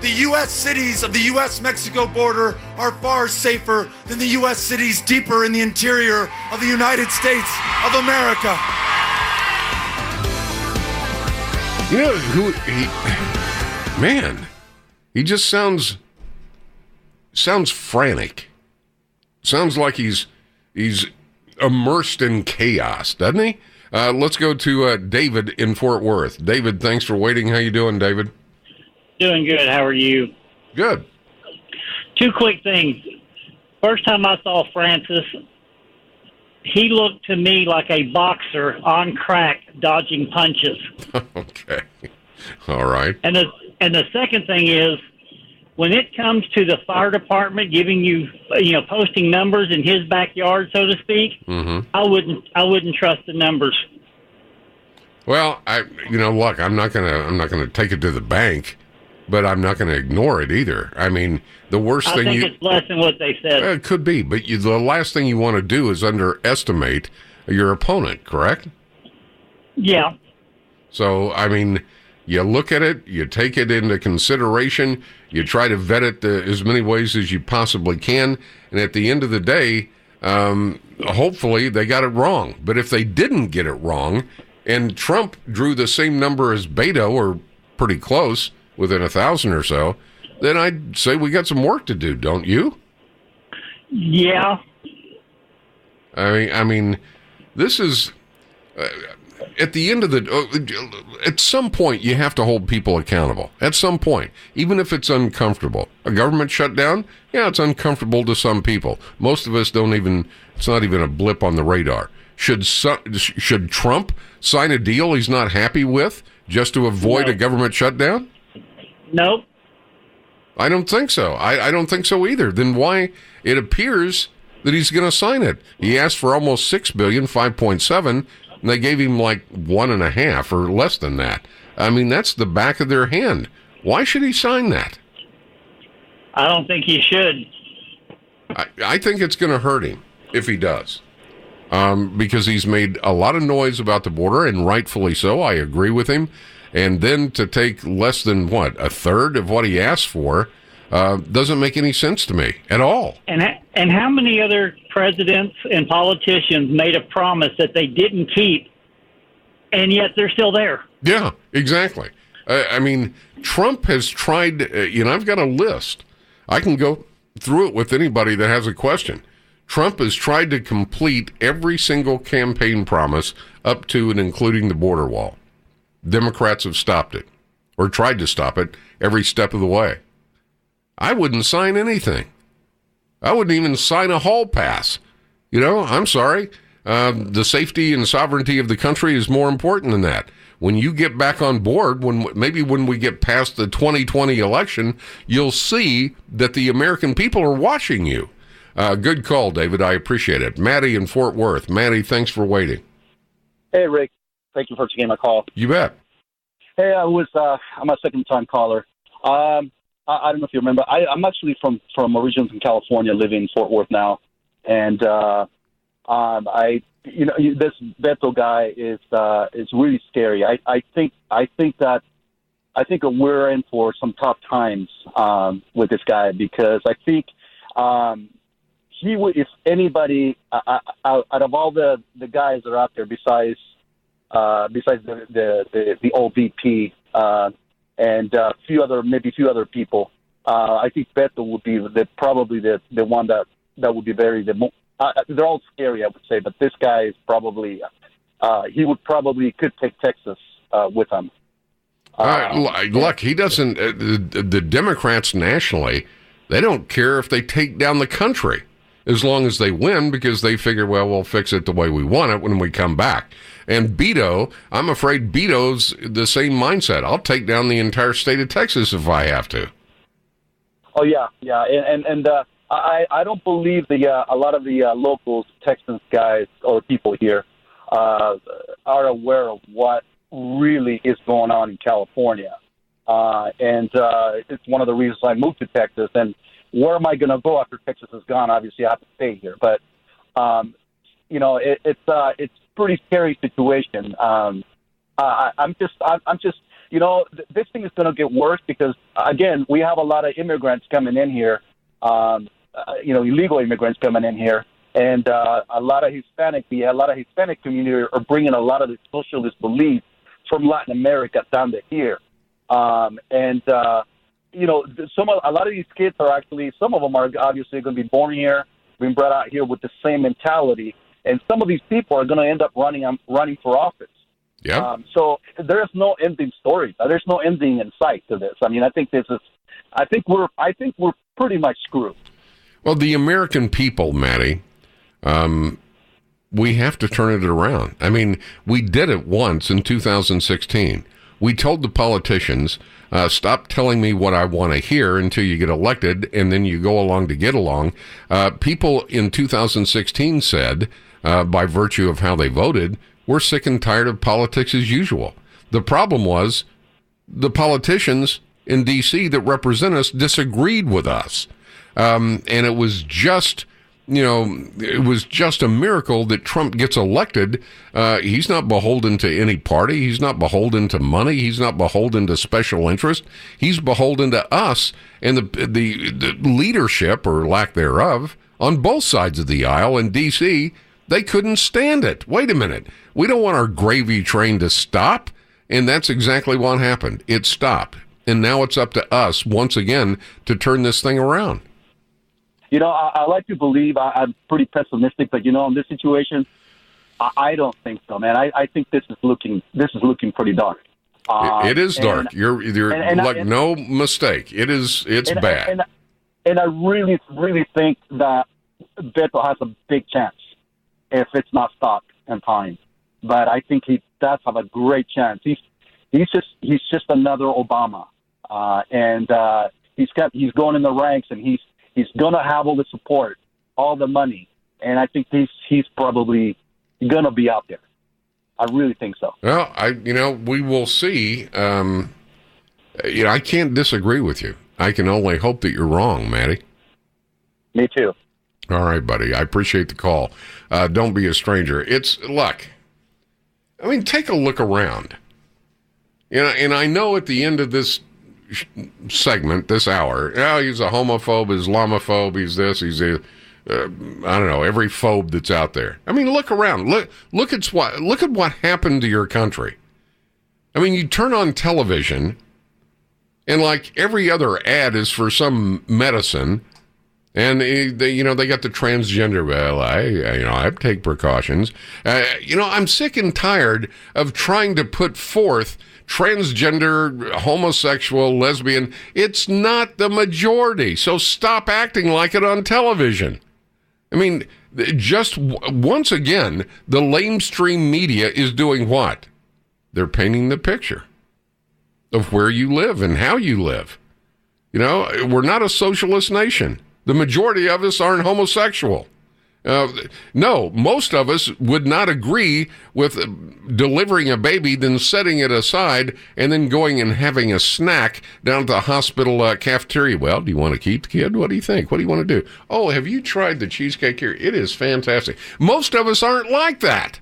the U.S. cities of the U.S.-Mexico border are far safer than the U.S. cities deeper in the interior of the United States of America. You know he just sounds frantic. Sounds like he's immersed in chaos, doesn't he? Let's go to David in Fort Worth. David, thanks for waiting. How you doing, David? Doing good. How are you? Good. 2 quick things. First time I saw Francis, he looked to me like a boxer on crack dodging punches. Okay. All right. And the second thing is, when it comes to the fire department giving you posting numbers in his backyard, so to speak, Mm-hmm. I wouldn't trust the numbers. Well, look, I'm not gonna take it to the bank, but I'm not going to ignore it either. I mean, the worst thing I think it's less than what they said. It could be, but the last thing you want to do is underestimate your opponent, correct? Yeah. So, I mean, you look at it, you take it into consideration, you try to vet it as many ways as you possibly can, and at the end of the day, hopefully they got it wrong. But if they didn't get it wrong, and Trump drew the same number as Beto, or pretty close, within 1,000 or so, then I'd say we got some work to do, don't you? Yeah. I mean, this is at the end of at some point you have to hold people accountable. At some point, even if it's uncomfortable, a government shutdown, yeah, it's uncomfortable to some people. Most of us don't even. It's not even a blip on the radar. Should Trump sign a deal he's not happy with just to avoid a government shutdown? Nope. I don't think so. I don't think so either. Then why? It appears that he's going to sign it. He asked for almost $6 billion, 5.7, and they gave him like 1.5 or less than that. I mean, that's the back of their hand. Why should he sign that? I don't think he should. I think it's going to hurt him if he does. Because he's made a lot of noise about the border, and rightfully so. I agree with him. And then to take less than, a third of what he asked for doesn't make any sense to me at all. And how many other presidents and politicians made a promise that they didn't keep, and yet they're still there? Yeah, exactly. I mean, Trump has tried, I've got a list. I can go through it with anybody that has a question. Trump has tried to complete every single campaign promise up to and including the border wall. Democrats have stopped it, or tried to stop it every step of the way. I wouldn't sign anything. I wouldn't even sign a hall pass. I'm sorry. The safety and sovereignty of the country is more important than that. When you get back on board, when we get past the 2020 election, you'll see that the American people are watching you. Good call, David. I appreciate it. Maddie in Fort Worth. Maddie, thanks for waiting. Hey, Rick. Thank you for taking my call. You bet. Hey, I'm a second-time caller. I don't know if you remember. I'm actually from originally from California, living in Fort Worth now, and this Beto guy is really scary. I think that we're in for some tough times with this guy, because I think he would, if anybody out of all the guys that are out there besides the old VP and a few other people, I think Beto would be probably the one that would be they're all scary, I would say, but this guy is probably could take Texas with him. Look, he doesn't. The Democrats nationally, they don't care if they take down the country as long as they win, because they figure, well, we'll fix it the way we want it when we come back. And Beto, I'm afraid Beto's the same mindset. I'll take down the entire state of Texas if I have to. Oh yeah, and I don't believe a lot of the local Texans guys or people here are aware of what really is going on in California, and it's one of the reasons I moved to Texas. And where am I going to go after Texas is gone? Obviously, I have to stay here, but it's a pretty scary situation. I'm just this thing is going to get worse because, again, we have a lot of immigrants coming in here, illegal immigrants coming in here, and a lot of Hispanic community are bringing a lot of the socialist beliefs from Latin America down to here, a lot of these kids are actually, some of them are obviously going to be born here, being brought out here with the same mentality, and some of these people are going to end up running for office. Yeah. So there's no ending story. There's no ending in sight to this. I mean, I think we're pretty much screwed. Well, the American people, Matty, we have to turn it around. I mean, we did it once in 2016. We told the politicians, stop telling me what I want to hear until you get elected, and then you go along to get along. People in 2016 said, by virtue of how they voted, we're sick and tired of politics as usual. The problem was the politicians in D.C. that represent us disagreed with us. And it was just, a miracle that Trump gets elected. He's not beholden to any party. He's not beholden to money. He's not beholden to special interest. He's beholden to us and the leadership, or lack thereof, on both sides of the aisle in D.C. They couldn't stand it. Wait a minute. We don't want our gravy train to stop. And that's exactly what happened. It stopped. And now it's up to us, once again, to turn this thing around. You know, I like to believe I'm pretty pessimistic, but you know, in this situation, I don't think so, man. I think this is looking pretty dark. It is dark. You're no mistake. It's bad. And I really, really think that Beto has a big chance if it's not stopped in time. But I think he does have a great chance. He's just another Obama, and he's going in the ranks, and he's gonna have all the support, all the money, and I think he's probably gonna be out there. I really think so. Well, we will see. I can't disagree with you. I can only hope that you're wrong, Matty. Me too. All right, buddy. I appreciate the call. Don't be a stranger. It's luck. I mean, take a look around. And I know at the end of this segment, this hour, he's a homophobe, Islamophobe, he's this, he's a, I don't know, every phobe that's out there. I mean, look around. Look at what happened to your country. I mean, you turn on television, and like every other ad is for some medicine, and they got the transgender. Well, I take precautions. I'm sick and tired of trying to put forth transgender, homosexual, lesbian. It's not the majority, so stop acting like it on television. I mean, just once again, the lamestream media is doing what? They're painting the picture of where you live and how you live. We're not a socialist nation. The majority of us aren't homosexual. No, most of us would not agree with delivering a baby, then setting it aside, and then going and having a snack down at the hospital cafeteria. Well, do you want to keep the kid? What do you think? What do you want to do? Oh, have you tried the cheesecake here? It is fantastic. Most of us aren't like that.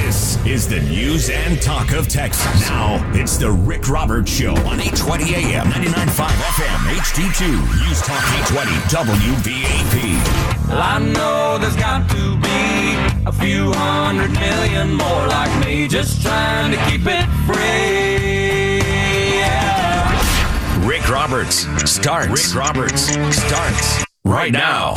This is the news and talk of Texas. Now, it's the Rick Roberts Show on 820 AM, 99.5 FM, HD2, News Talk 820, WBAP. Well, I know there's got to be a few 100 million more like me, just trying to keep it free. Yeah. Rick Roberts starts right now.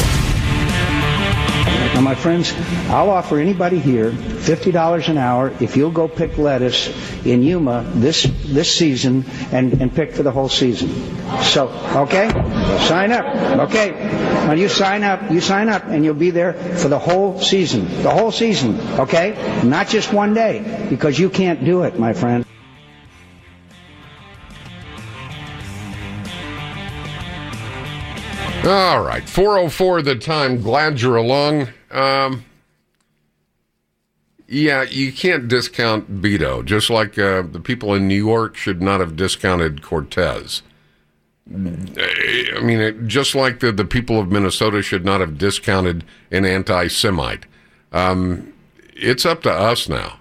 Now, my friends, I'll offer anybody here $50 an hour if you'll go pick lettuce in Yuma this season and pick for the whole season. So, okay? Sign up. Okay. Now you sign up, and you'll be there for the whole season. The whole season, okay? Not just one day, because you can't do it, my friend. All right, 4:04 the time. Glad you're along. Yeah, you can't discount Beto, just like the people in New York should not have discounted Cortez. I mean, just like the people of Minnesota should not have discounted an anti-Semite. It's up to us now.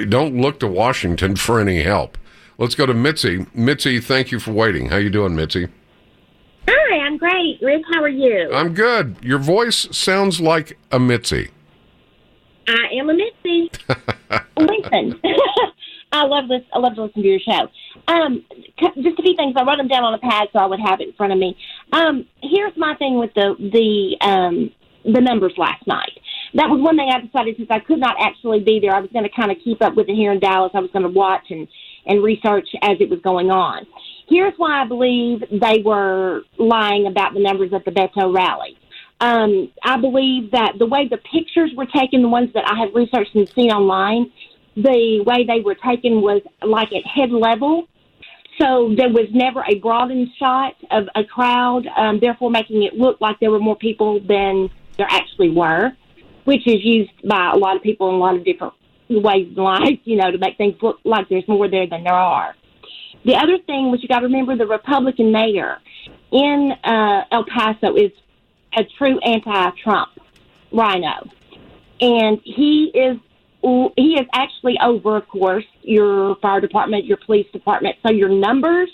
Don't look to Washington for any help. Let's go to Mitzi. Mitzi, thank you for waiting. How you doing, Mitzi? Hi, I'm great. Rick, how are you? I'm good. Your voice sounds like a Mitzi. I am a Mitzi. Listen, I love to listen to your show. Just a few things. I wrote them down on a pad so I would have it in front of me. Here's my thing with the numbers last night. That was one thing I decided, since I could not actually be there, I was going to kind of keep up with it here in Dallas. I was going to watch and research as it was going on. Here's why I believe they were lying about the numbers at the Beto rally. I believe that the way the pictures were taken, the ones that I have researched and seen online, the way they were taken was like at head level. So there was never a broadened shot of a crowd, therefore making it look like there were more people than there actually were, which is used by a lot of people in a lot of different ways in life, to make things look like there's more there than there are. The other thing was, you got to remember, the Republican mayor in El Paso is a true anti-Trump rhino, and he is actually over, of course, your fire department, your police department. So your numbers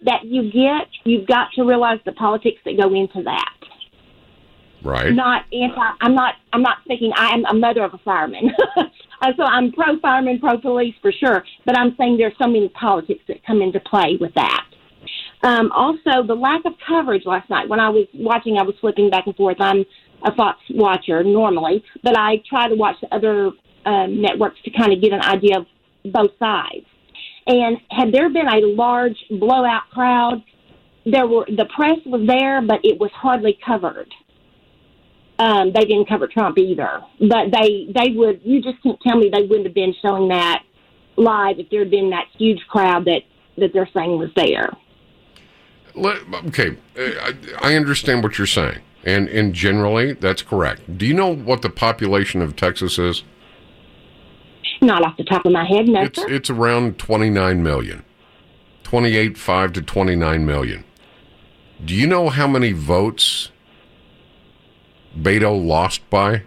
that you get, you've got to realize the politics that go into that. Right. I'm not speaking. I'm a mother of a fireman. So I'm pro-fireman, pro-police for sure. But I'm saying there's so many politics that come into play with that. Also, the lack of coverage last night. When I was watching, I was flipping back and forth. I'm a Fox watcher normally, but I try to watch the other networks to kind of get an idea of both sides. And had there been a large blowout crowd, the press was there, but it was hardly covered. They didn't cover Trump either, but they would. You just can't tell me they wouldn't have been showing that live if there had been that huge crowd that they're saying was there. Okay, I understand what you're saying, and generally that's correct. Do you know what the population of Texas is? Not off the top of my head, no, sir. It's around 29 million, 28.5 to 29 million. Do you know how many votes Beto lost by?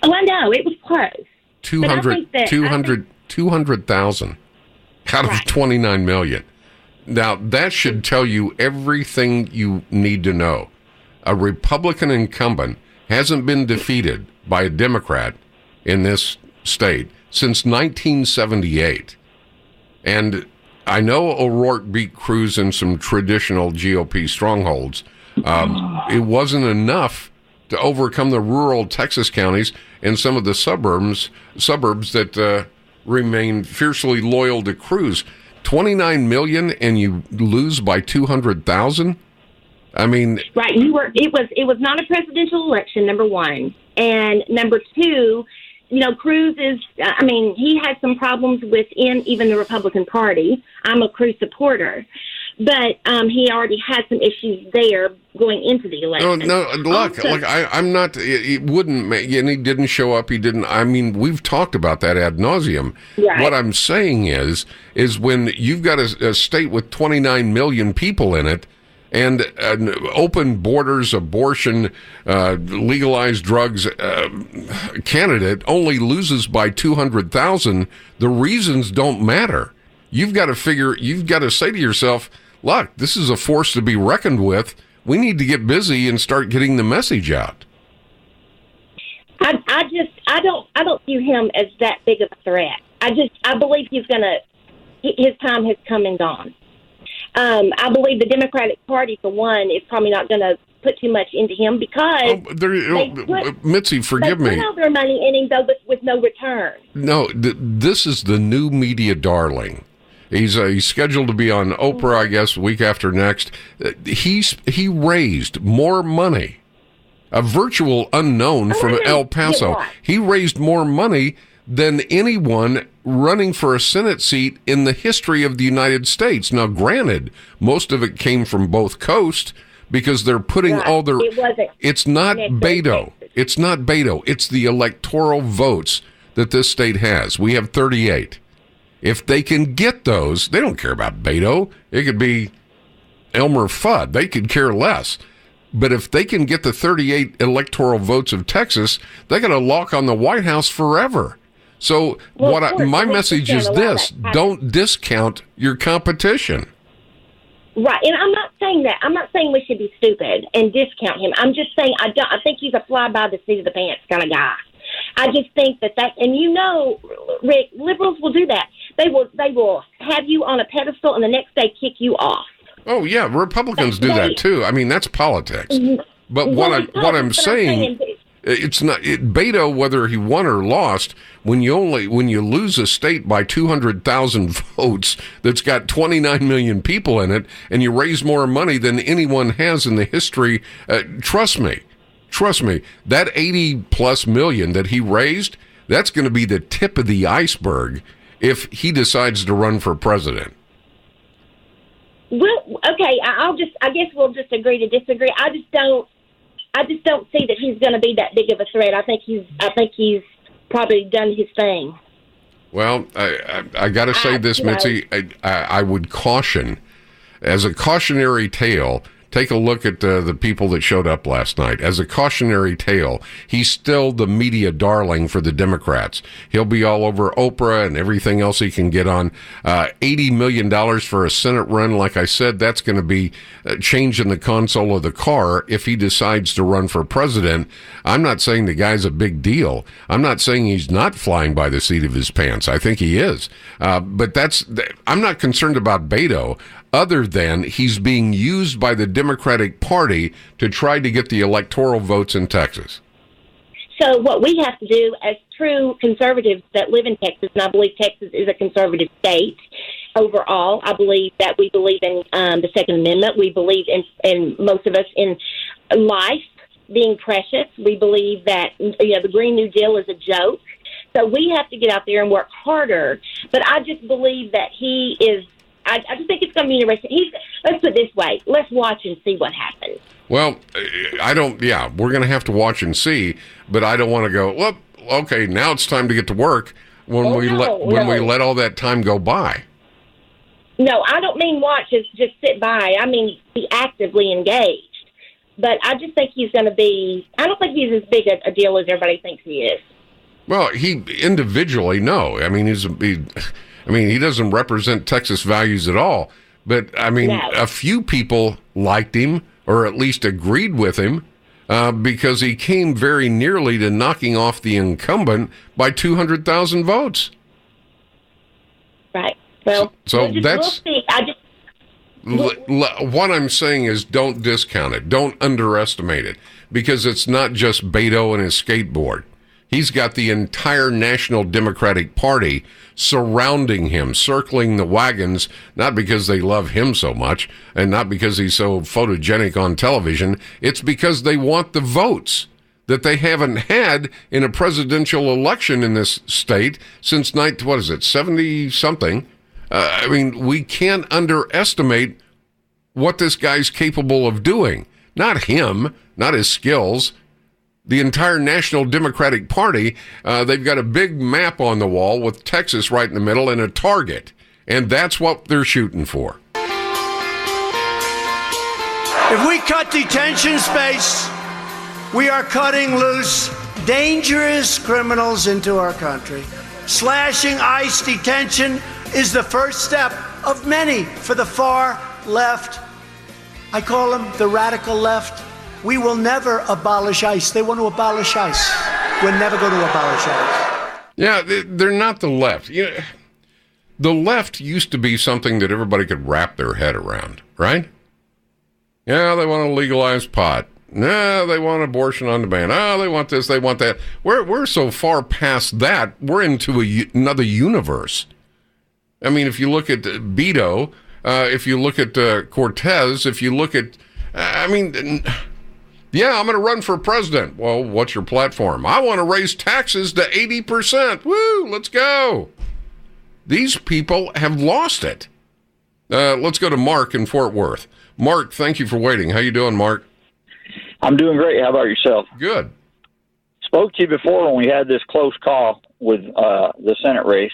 Oh, I know. It was close. 200,000 out of 29 million. Now, that should tell you everything you need to know. A Republican incumbent hasn't been defeated by a Democrat in this state since 1978. And I know O'Rourke beat Cruz in some traditional GOP strongholds. It wasn't enough to overcome the rural Texas counties and some of the suburbs that remain fiercely loyal to Cruz. 29 million and you lose by 200,000? I mean, right. It was not a presidential election, number one. And number two, Cruz is, he had some problems within even the Republican Party. I'm a Cruz supporter. But he already had some issues there going into the election. No, look, I'm not, it wouldn't make, and he didn't show up, we've talked about that ad nauseum. Right. What I'm saying is when you've got a state with 29 million people in it, and an open borders, abortion, legalized drugs candidate only loses by 200,000, the reasons don't matter. You've got to say to yourself, look, this is a force to be reckoned with. We need to get busy and start getting the message out. I don't view him as that big of a threat. I believe his time has come and gone. I believe the Democratic Party, for one, is probably not going to put too much into him because Mitzi, forgive me. They put all their money in him, though, with no return. No, this is the new media darling. He's scheduled to be on Oprah, I guess, week after next. He raised more money, a virtual unknown from El Paso. He raised more money than anyone running for a Senate seat in the history of the United States. Now, granted, most of it came from both coasts because they're putting all their... It's not Beto. It's not Beto. It's the electoral votes that this state has. We have 38. If they can get those, they don't care about Beto. It could be Elmer Fudd. They could care less. But if they can get the 38 electoral votes of Texas, they got a lock on the White House forever. So my message is this: don't discount your competition. Right, and I'm not saying that. I'm not saying we should be stupid and discount him. I'm just saying I think he's a fly by the seat of the pants kind of guy. I just think that, and Rick, liberals will do that. They will have you on a pedestal and the next day kick you off. Oh yeah, Republicans do that too. That's politics. But what I'm saying, it's not Beto, whether he won or lost. When you lose a state by 200,000 votes that's got 29 million people in it, and you raise more money than anyone has in the history, trust me, that 80 plus million that he raised, that's going to be the tip of the iceberg if he decides to run for president. Well, okay, I guess we'll just agree to disagree. I just don't see that he's going to be that big of a threat. I think he's probably done his thing. Well, I got to say this, Mitzi. I would caution, as a cautionary tale, take a look at the people that showed up last night. As a cautionary tale, he's still the media darling for the Democrats. He'll be all over Oprah and everything else he can get on. $80 million for a Senate run, like I said, that's going to be changing the console of the car if he decides to run for president. I'm not saying the guy's a big deal. I'm not saying he's not flying by the seat of his pants. I think he is. But I'm not concerned about Beto. other than he's being used by the Democratic Party to try to get the electoral votes in Texas? So what we have to do as true conservatives that live in Texas, and I believe Texas is a conservative state overall, I believe that we believe in the Second Amendment. We believe in most of us in life being precious. We believe that the Green New Deal is a joke. So we have to get out there and work harder. But I just believe that he is. I just think it's going to be interesting. Let's put it this way. Let's watch and see what happens. Well, I don't. Yeah, we're going to have to watch and see. But I don't want to go. Well, okay, now it's time to get to work. When we let all that time go by. No, I don't mean watch as just sit by. I mean be actively engaged. But I just think he's going to be. I don't think he's as big a deal as everybody thinks he is. Well, he individually, no. I mean, he doesn't represent Texas values at all. But I mean, a few people liked him, or at least agreed with him, because he came very nearly to knocking off the incumbent by 200,000 votes. Right. Well, we'll see. What I'm saying is, don't discount it. Don't underestimate it, because it's not just Beto and his skateboard. He's got the entire National Democratic Party surrounding him, circling the wagons, not because they love him so much and not because he's so photogenic on television. It's because they want the votes that they haven't had in a presidential election in this state since 70-something. I mean, we can't underestimate what this guy's capable of doing. Not him, not his skills. The entire National Democratic Party, they've got a big map on the wall with Texas right in the middle and a target. And that's what they're shooting for. If we cut detention space, we are cutting loose dangerous criminals into our country. Slashing ICE detention is the first step of many for the far left. I call them the radical left. We will never abolish ICE. They want to abolish ICE. We're never going to abolish ICE. Yeah, they're not the left. The left used to be something that everybody could wrap their head around, right? Yeah, they want to legalize pot. No, they want abortion on demand. Oh, they want this, they want that. We're so far past that, we're into another universe. I mean, if you look at Beto, if you look at Cortez, if you look at, yeah, I'm going to run for president. Well, what's your platform? I want to raise taxes to 80%. Woo, let's go. These people have lost it. Let's go to Mark in Fort Worth. Mark, thank you for waiting. How you doing, Mark? I'm doing great. How about yourself? Good. Spoke to you before when we had this close call with the Senate race,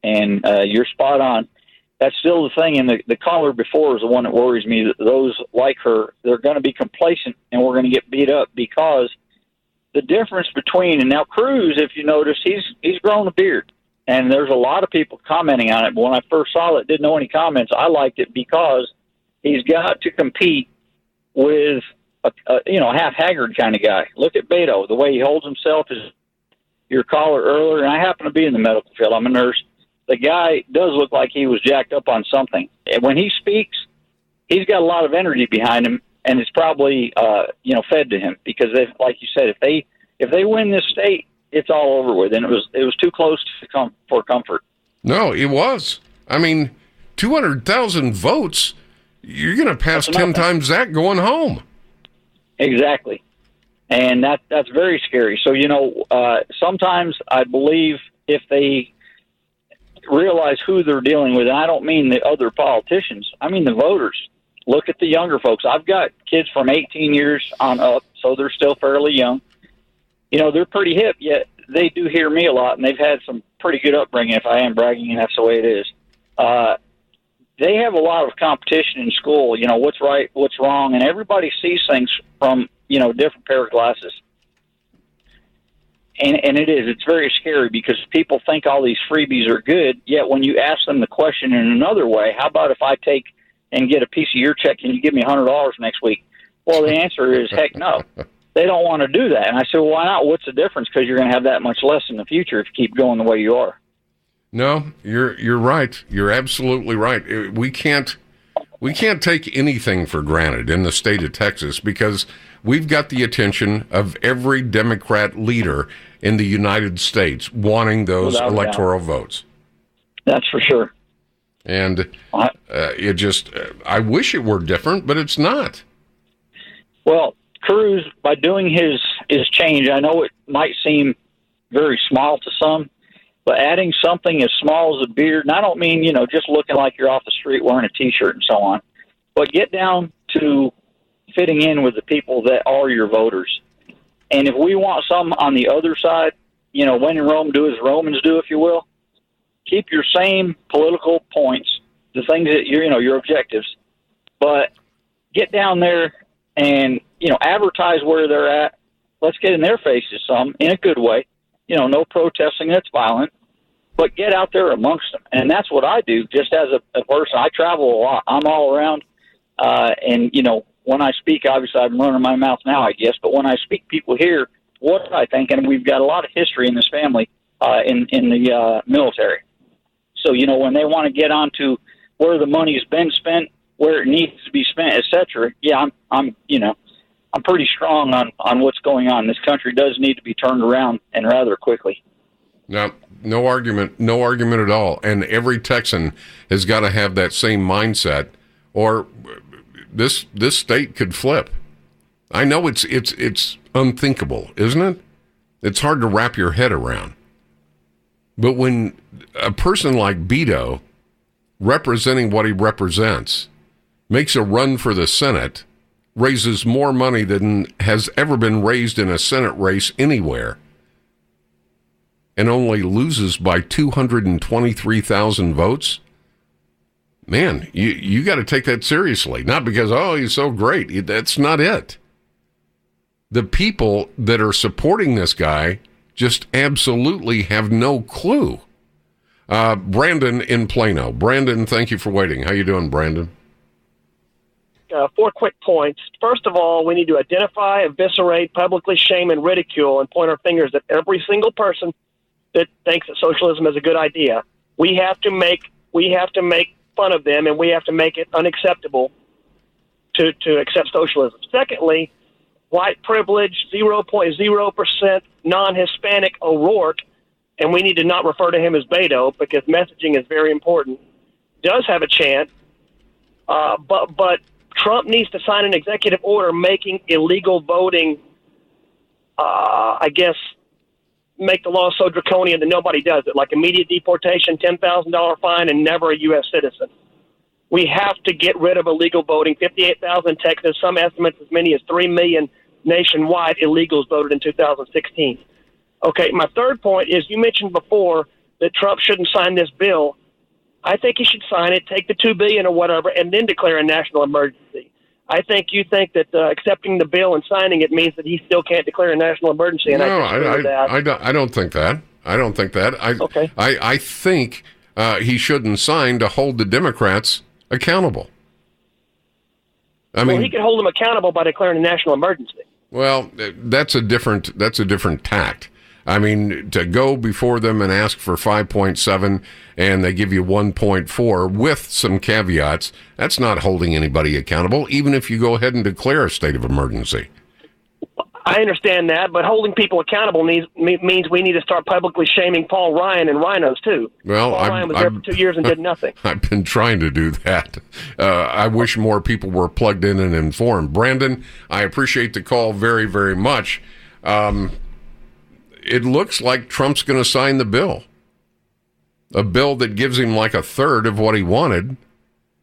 and you're spot on. That's still the thing, and the caller before is the one that worries me. That those like her, they're going to be complacent, and we're going to get beat up because the difference between, and now Cruz, if you notice, he's grown a beard, and there's a lot of people commenting on it. But when I first saw it, didn't know any comments. I liked it because he's got to compete with a half haggard kind of guy. Look at Beto, the way he holds himself. Is your caller earlier, and I happen to be in the medical field. I'm a nurse. The guy does look like he was jacked up on something. And when he speaks, he's got a lot of energy behind him, and it's probably fed to him because, like you said, if they win this state, it's all over with. And it was too close for comfort. No, it was. I mean, 200,000 votes. You're going to pass 10 times that going home. Exactly, and that's very scary. So sometimes I believe if they realize who they're dealing with, and I don't mean the other politicians, I mean the voters. Look at the younger folks. I've got kids from 18 years on up, so they're still fairly young. They're pretty hip, yet they do hear me a lot, and they've had some pretty good upbringing, if I am bragging, and that's the way it is. They have a lot of competition in school, what's right, what's wrong, and everybody sees things from, different pair of glasses. And it's very scary because people think all these freebies are good, yet when you ask them the question in another way, how about if I take and get a piece of your check, can you give me $100 next week? Well, the answer is heck no. They don't want to do that. And I said, well, why not? What's the difference? Because you're going to have that much less in the future if you keep going the way you are. No, you're right. You're absolutely right. We can't We can't take anything for granted in the state of Texas because we've got the attention of every Democrat leader in the United States wanting those electoral votes. That's for sure. And I wish it were different, but it's not. Well, Cruz, by doing his change, I know it might seem very small to some, but adding something as small as a beard, and I don't mean, just looking like you're off the street wearing a T-shirt and so on, but get down to fitting in with the people that are your voters. And if we want some on the other side, when in Rome, do as Romans do, if you will, keep your same political points, the things that your objectives, but get down there and, advertise where they're at. Let's get in their faces some in a good way. No protesting that's violent, but get out there amongst them. And that's what I do just as a person. I travel a lot. I'm all around. And, when I speak, obviously I'm running my mouth now, I guess, but when I speak, people hear what I think, and we've got a lot of history in this family in the military. So, when they want to get onto where the money's been spent, where it needs to be spent, et cetera, yeah, I'm pretty strong on what's going on. This country does need to be turned around, and rather quickly. No argument at all. And every Texan has got to have that same mindset, or this state could flip. I know it's unthinkable, isn't it? It's hard to wrap your head around. But when a person like Beto, representing what he represents, makes a run for the Senate, raises more money than has ever been raised in a Senate race anywhere, and only loses by 223,000 votes, man, you got to take that seriously. Not because, he's so great. That's not it. The people that are supporting this guy just absolutely have no clue. Brandon in Plano. Brandon, thank you for waiting. How you doing, Brandon? 4 quick points. First of all, we need to identify, eviscerate, publicly shame, and ridicule, and point our fingers at every single person that thinks that socialism is a good idea. We have to make fun of them, and we have to make it unacceptable to accept socialism. Secondly, white privilege, 0.0% non-Hispanic O'Rourke, and we need to not refer to him as Beto because messaging is very important, does have a chance, but Trump needs to sign an executive order making illegal voting, make the law so draconian that nobody does it, like immediate deportation, $10,000 fine, and never a U.S. citizen. We have to get rid of illegal voting. 58,000 in Texas, some estimates as many as 3 million nationwide illegals voted in 2016. Okay, my third point is you mentioned before that Trump shouldn't sign this bill. I think he should sign it, take the $2 billion or whatever, and then declare a national emergency. I think you think that accepting the bill and signing it means that he still can't declare a national emergency. And I don't think that. I don't think that. I think he shouldn't sign to hold the Democrats accountable. He could hold them accountable by declaring a national emergency. Well, that's a different tact. I mean, to go before them and ask for 5.7 and they give you 1.4 with some caveats, that's not holding anybody accountable, even if you go ahead and declare a state of emergency. I understand that, but holding people accountable means we need to start publicly shaming Paul Ryan and rhinos, too. Well, Paul Ryan was there for 2 years and did nothing. I've been trying to do that. I wish more people were plugged in and informed. Brandon, I appreciate the call very, very much. It looks like Trump's going to sign the bill. A bill that gives him like a third of what he wanted,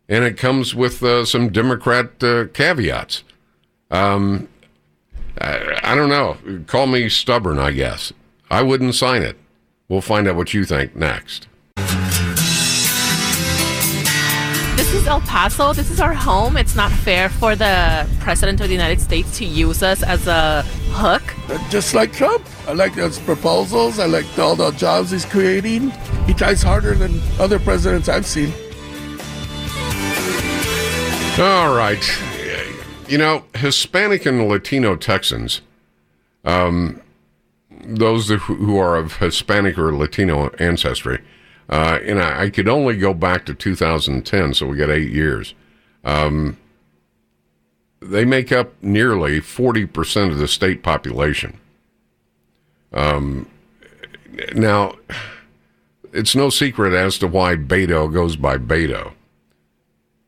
and it comes with some Democrat caveats. I don't know. Call me stubborn, I guess. I wouldn't sign it. We'll find out what you think next. This is El Paso. This is our home. It's not fair for the President of the United States to use us as a hook. Just like Trump. I like his proposals. I like all the jobs he's creating. He tries harder than other presidents I've seen. All right. You know, Hispanic and Latino Texans, those who are of Hispanic or Latino ancestry, and I could only go back to 2010, so we got 8 years. They make up nearly 40% of the state population. Now, it's no secret as to why Beto goes by Beto.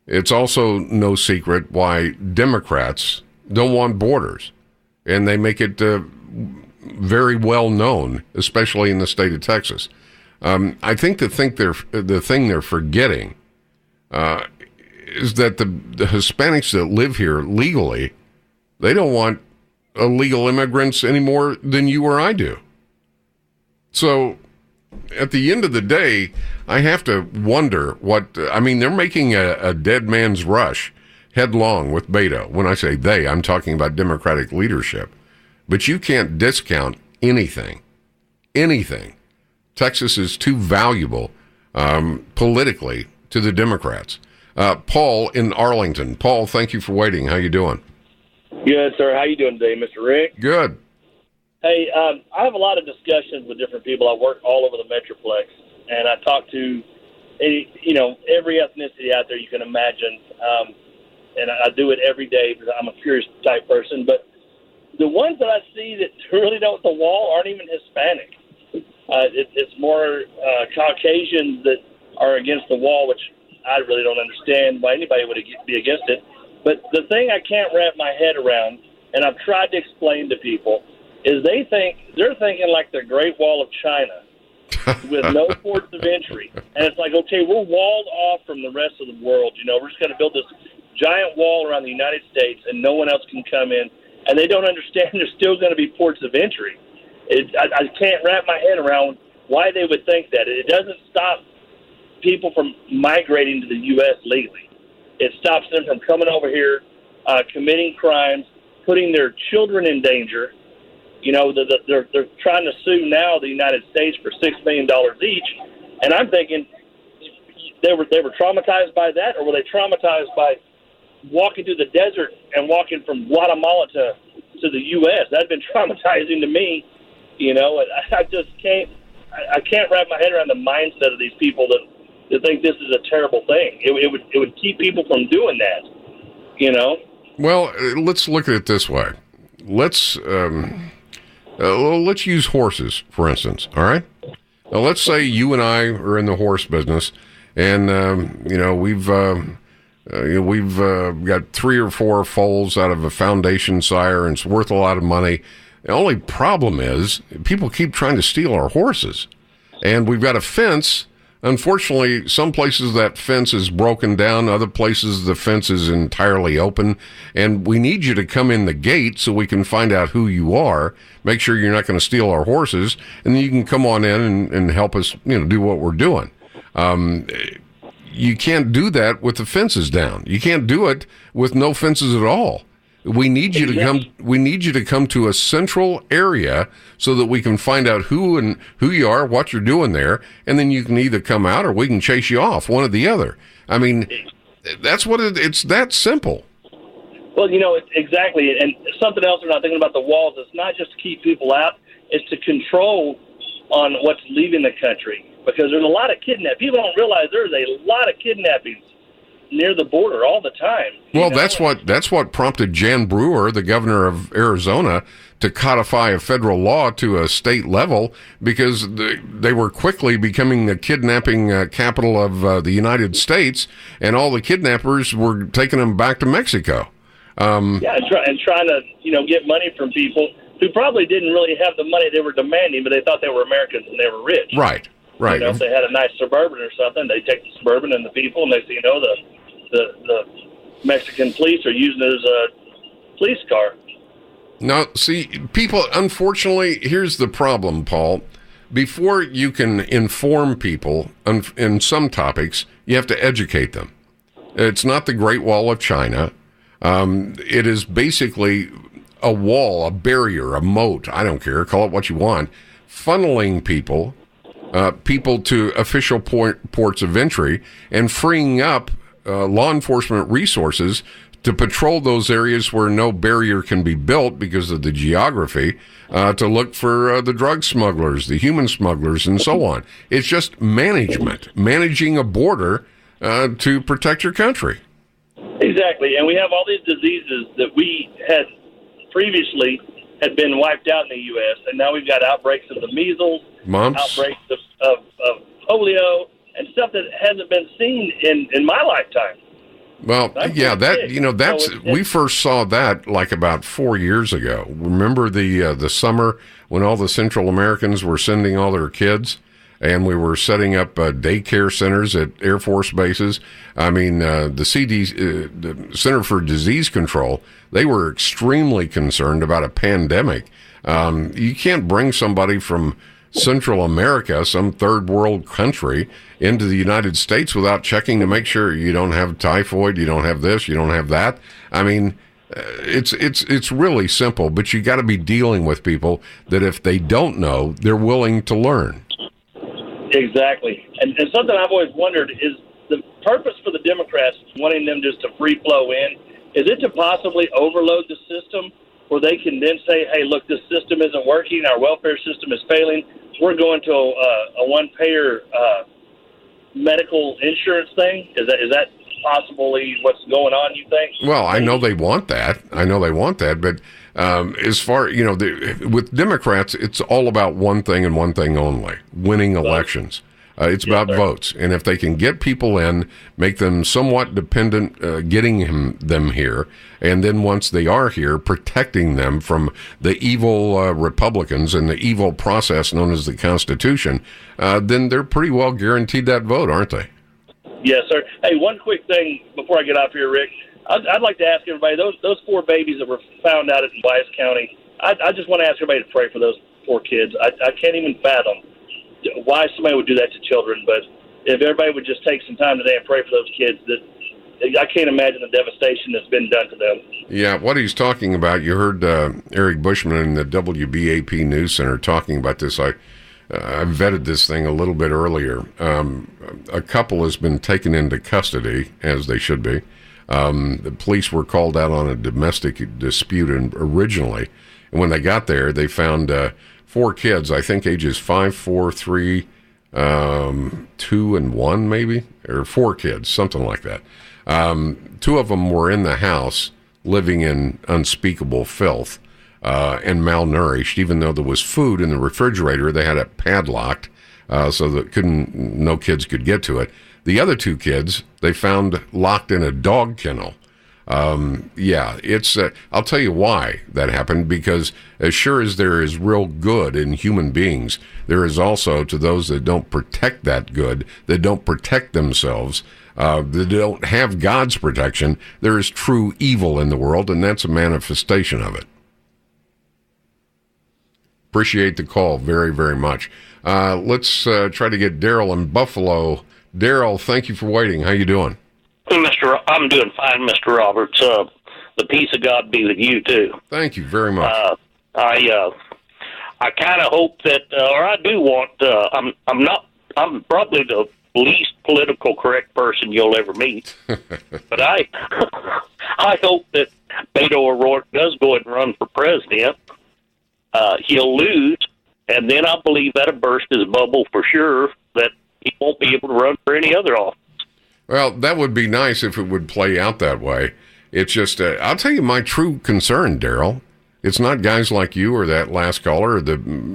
It's also no secret why Democrats don't want borders, and they make it very well known, especially in the state of Texas. I think the thing they're forgetting is that the Hispanics that live here legally, they don't want illegal immigrants any more than you or I do. So at the end of the day, I have to wonder they're making a dead man's rush headlong with Beto. When I say they, I'm talking about Democratic leadership. But you can't discount anything. Texas is too valuable politically to the Democrats. Paul in Arlington. Paul, thank you for waiting. How you doing? Good, sir. How you doing today, Mr. Rick? Good. Hey, I have a lot of discussions with different people. I work all over the Metroplex, and I talk to, every ethnicity out there you can imagine, and I do it every day because I'm a curious type person. But the ones that I see that really don't the wall aren't even Hispanic. It's more Caucasians that are against the wall, which I really don't understand why anybody would be against it. But the thing I can't wrap my head around, and I've tried to explain to people, is they're thinking like the Great Wall of China with no ports of entry. And it's like, okay, we're walled off from the rest of the world. We're just going to build this giant wall around the United States and no one else can come in. And they don't understand there's still going to be ports of entry. I can't wrap my head around why they would think that. It doesn't stop people from migrating to the U.S. legally. It stops them from coming over here, committing crimes, putting their children in danger. They're trying to sue now the United States for $6 million each, and I'm thinking they were traumatized by that, or were they traumatized by walking through the desert and walking from Guatemala to the U.S.? That'd been traumatizing to me. I just can't wrap my head around the mindset of these people that think this is a terrible thing. It would keep people from doing that. Well, let's look at it this way. Let's use horses, for instance, all right? Now, let's say you and I are in the horse business, and, we've got 3 or 4 foals out of a foundation sire, and it's worth a lot of money. The only problem is people keep trying to steal our horses, and we've got a fence. Unfortunately, some places that fence is broken down. Other places the fence is entirely open. And we need you to come in the gate so we can find out who you are, make sure you're not going to steal our horses, and then you can come on in and help us, do what we're doing. You can't do that with the fences down. You can't do it with no fences at all. We need you to come. We need you to come to a central area so that we can find out who you are, what you're doing there, and then you can either come out or we can chase you off, one or the other. I mean, that's what it's that simple. Well, exactly. And something else we're not thinking about the walls. It's not just to keep people out; it's to control on what's leaving the country, because there's a lot of kidnapping. People don't realize there's a lot of kidnappings near the border all the time. Well, that's what prompted Jan Brewer, the governor of Arizona, to codify a federal law to a state level, because they were quickly becoming the kidnapping capital of the United States, and all the kidnappers were taking them back to Mexico. And trying to get money from people who probably didn't really have the money they were demanding, but they thought they were Americans and they were rich. Right. If they had a nice Suburban or something, they take the Suburban and the people, and they say, the Mexican police are using it as a police car. Now, see, people, unfortunately, here's the problem, Paul. Before you can inform people in some topics, you have to educate them. It's not the Great Wall of China. It is basically a wall, a barrier, a moat, I don't care, call it what you want, funneling people to official ports of entry and freeing up law enforcement resources to patrol those areas where no barrier can be built because of the geography, to look for the drug smugglers, the human smugglers, and so on. It's just managing a border to protect your country. Exactly, and we have all these diseases that we had previously had been wiped out in the U.S., and now we've got outbreaks of the measles, mumps, outbreaks of polio, and stuff that hasn't been seen in my lifetime. Well, yeah, that's we first saw that like about 4 years ago. Remember the summer when all the Central Americans were sending all their kids, and we were setting up daycare centers at Air Force bases. I mean, the Center for Disease Control, they were extremely concerned about a pandemic. You can't bring somebody from Central America, some third world country, into the United States without checking to make sure you don't have typhoid, you don't have this, you don't have that. I mean, it's really simple, but you got to be dealing with people that if they don't know, they're willing to learn. Exactly. And something I've always wondered is the purpose for the Democrats wanting them just to free flow in, is it to possibly overload the system where they can then say, hey, look, this system isn't working, our welfare system is failing, we're going to a one-payer medical insurance thing? Is that possibly what's going on, you think? Well, I know they want that. But as far, with Democrats, it's all about one thing and one thing only, winning elections. It's about votes. And if they can get people in, make them somewhat dependent, getting them here, and then once they are here, protecting them from the evil Republicans and the evil process known as the Constitution, then they're pretty well guaranteed that vote, aren't they? Yes, sir. Hey, one quick thing before I get off here, Rick. I'd like to ask everybody, those 4 babies that were found out in Wise County, I just want to ask everybody to pray for those 4 kids. I can't even fathom why somebody would do that to children, but if everybody would just take some time today and pray for those kids, that I can't imagine the devastation that's been done to them. Yeah, what he's talking about, you heard Eric Bushman in the WBAP News Center talking about this. I vetted this thing a little bit earlier. A couple has been taken into custody, as they should be. The police were called out on a domestic dispute originally, and when they got there, they found 4 kids, I think ages 5, 4, 3, 2, and 1 maybe, or 4 kids, something like that. 2 of them were in the house living in unspeakable filth and malnourished. Even though there was food in the refrigerator, they had it padlocked so that no kids could get to it. The other 2 kids, they found locked in a dog kennel. It's I'll tell you why that happened, because as sure as there is real good in human beings, there is also, to those that don't protect that good, that don't protect themselves, that don't have God's protection, there is true evil in the world, and that's a manifestation of it. Appreciate the call very, very much. Let's try to get Daryl in Buffalo. Daryl, thank you for waiting. How you doing? I'm doing fine, Mr. Roberts. The peace of God be with you too. Thank you very much. I kind of hope that, or I do want. I'm probably the least political correct person you'll ever meet, but I hope that Beto O'Rourke does go and run for president. He'll lose, and then I believe that'll burst his bubble for sure. That he won't be able to run for any other office. Well, that would be nice if it would play out that way. It's just, I'll tell you my true concern, Daryl. It's not guys like you or that last caller, or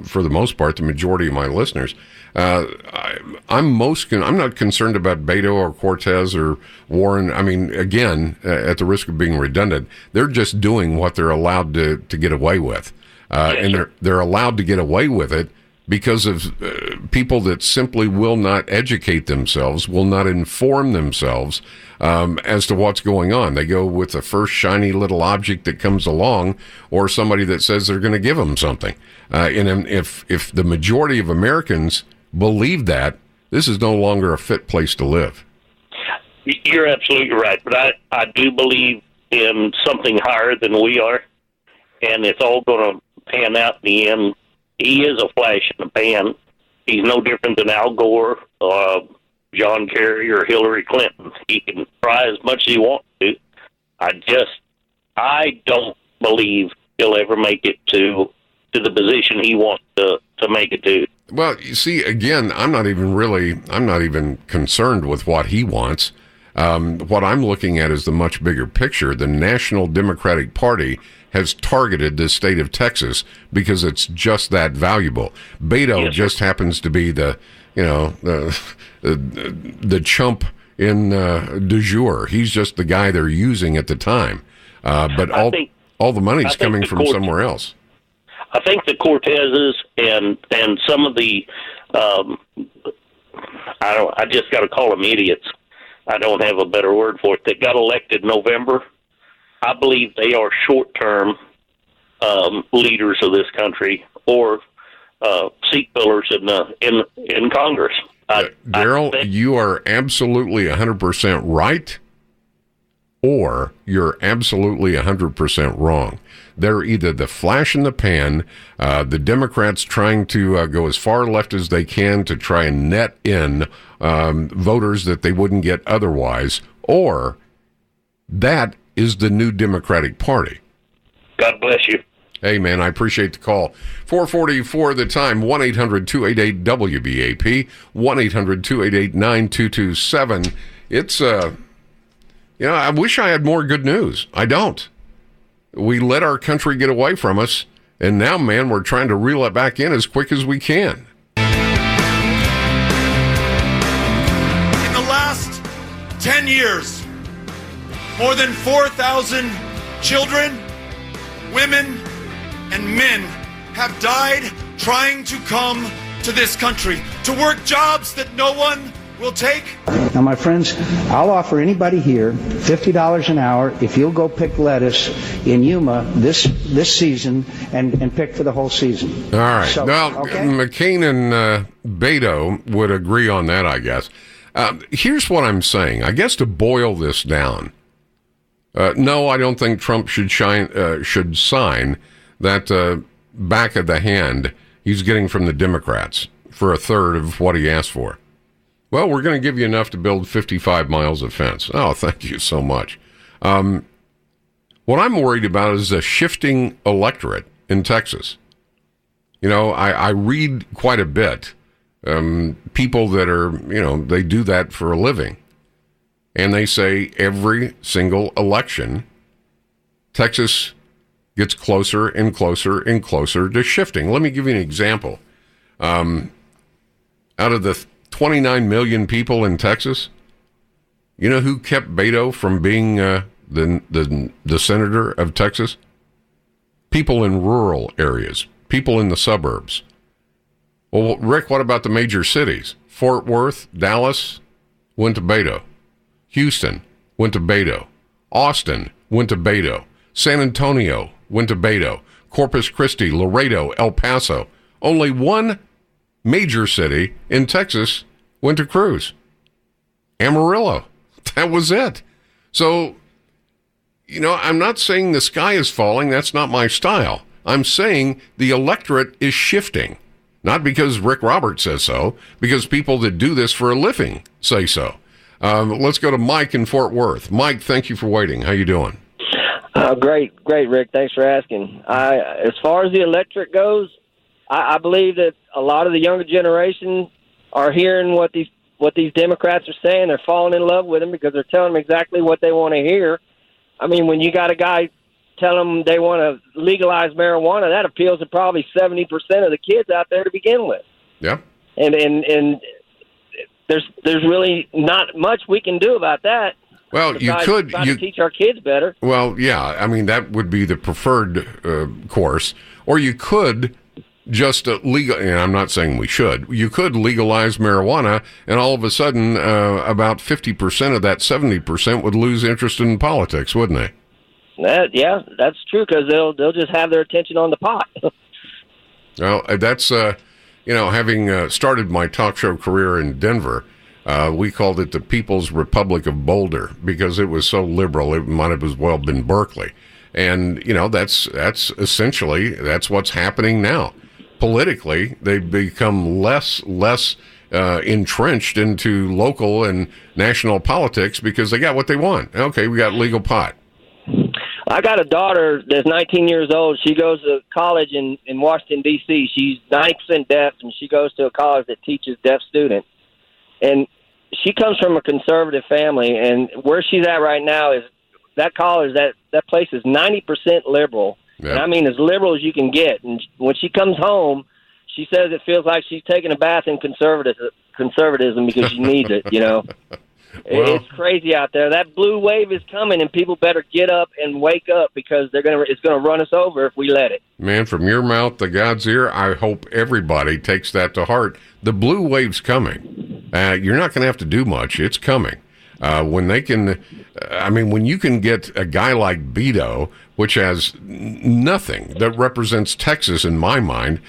for the most part, the majority of my listeners. I'm not concerned about Beto or Cortez or Warren. I mean, again, at the risk of being redundant, they're just doing what they're allowed to get away with. And they're allowed to get away with it because of people that simply will not educate themselves, will not inform themselves as to what's going on. They go with the first shiny little object that comes along, or somebody that says they're going to give them something. And if the majority of Americans believe that, this is no longer a fit place to live. You're absolutely right, but I do believe in something higher than we are, and it's all going to pan out in the end. He is a flash in the pan. He's no different than Al Gore, John Kerry, or Hillary Clinton. He can try as much as he wants to. I don't believe he'll ever make it to the position he wants to make it to. Well, you see, again, I'm not even concerned with what he wants. What I'm looking at is the much bigger picture. The National Democratic Party has targeted the state of Texas because it's just that valuable. Beto just happens to be the chump in du jour. He's just the guy they're using at the time. But all the money's coming from somewhere else. I think the Cortezes and some of the I just got to call them idiots. I don't have a better word for it. That got elected in November. I believe they are short-term leaders of this country or seat fillers in Congress. Daryl, you are absolutely 100% right, or you're absolutely 100% wrong. They're either the flash in the pan, the Democrats trying to go as far left as they can to try and net in voters that they wouldn't get otherwise, or that is the new Democratic Party. God bless you. Hey, man, I appreciate the call. 444 the time, 1-800-288-WBAP, 1-800-288-9227. It's, I wish I had more good news. I don't. We let our country get away from us, and now, man, we're trying to reel it back in as quick as we can. In the last 10 years, more than 4,000 children, women, and men have died trying to come to this country to work jobs that no one will take. Now, my friends, I'll offer anybody here $50 an hour if you'll go pick lettuce in Yuma this season and pick for the whole season. All right. McCain and Beto would agree on that, I guess. Here's what I'm saying. I guess to boil this down, no, I don't think Trump should sign that back of the hand he's getting from the Democrats for a third of what he asked for. Well, we're going to give you enough to build 55 miles of fence. Oh, thank you so much. What I'm worried about is a shifting electorate in Texas. I read quite a bit. People that are, they do that for a living. And they say every single election, Texas gets closer and closer and closer to shifting. Let me give you an example. Out of the 29 million people in Texas, you know who kept Beto from being the senator of Texas? People in rural areas, people in the suburbs. Well, Rick, what about the major cities? Fort Worth, Dallas, went to Beto. Houston, went to Beto. Austin, went to Beto. San Antonio, went to Beto. Corpus Christi, Laredo, El Paso. Only one major city in Texas went to Cruz. Amarillo. That was it. So, I'm not saying the sky is falling. That's not my style. I'm saying the electorate is shifting. Not because Rick Roberts says so, because people that do this for a living say so. Let's go to Mike in Fort Worth. Mike, thank you for waiting. How you doing? Great, Rick. Thanks for asking. As far as the electorate goes, I believe that a lot of the younger generation are hearing what these Democrats are saying. They're falling in love with them because they're telling them exactly what they want to hear. I mean, when you got a guy telling them they want to legalize marijuana, that appeals to probably 70% of the kids out there to begin with. Yeah. And there's really not much we can do about that. Well, you could teach our kids better. Well, yeah, I mean that would be the preferred course, or you could just legal. And I'm not saying we should. You could legalize marijuana, and all of a sudden, about 50% of that 70% would lose interest in politics, wouldn't they? That's true because they'll just have their attention on the pot. Well, that's having started my talk show career in Denver. We called it the People's Republic of Boulder because it was so liberal. It might have as well been Berkeley. And, that's essentially, that's what's happening now. Politically, they've become less entrenched into local and national politics because they got what they want. Okay, we got legal pot. I got a daughter that's 19 years old. She goes to college in Washington, D.C. She's 90% deaf, and she goes to a college that teaches deaf students. And she comes from a conservative family, and where she's at right now is that college, that place is 90% liberal. Yeah. And I mean, as liberal as you can get. And when she comes home, she says it feels like she's taking a bath in conservatism because she needs it, you know. Well, it's crazy out there. That blue wave is coming, and people better get up and wake up because it's going to run us over if we let it. man, from your mouth to God's ear, I hope everybody takes that to heart. The blue wave's coming. You're not going to have to do much. It's coming. When you can get a guy like Beto, which has nothing that represents Texas in my mind,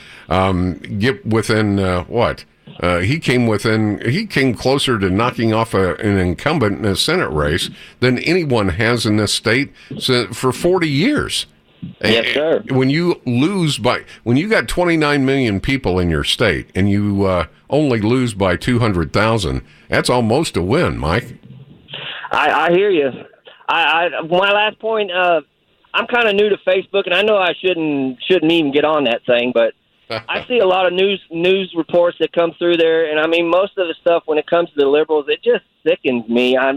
get within what? He came closer to knocking off an incumbent in a Senate race than anyone has in this state for 40 years. Yes, sir. When you got 29 million people in your state and you only lose by 200,000, that's almost a win, Mike. I hear you. My last point, I'm kind of new to Facebook, and I know I shouldn't even get on that thing, but I see a lot of news reports that come through there, and I mean, most of the stuff when it comes to the liberals, it just sickens me. I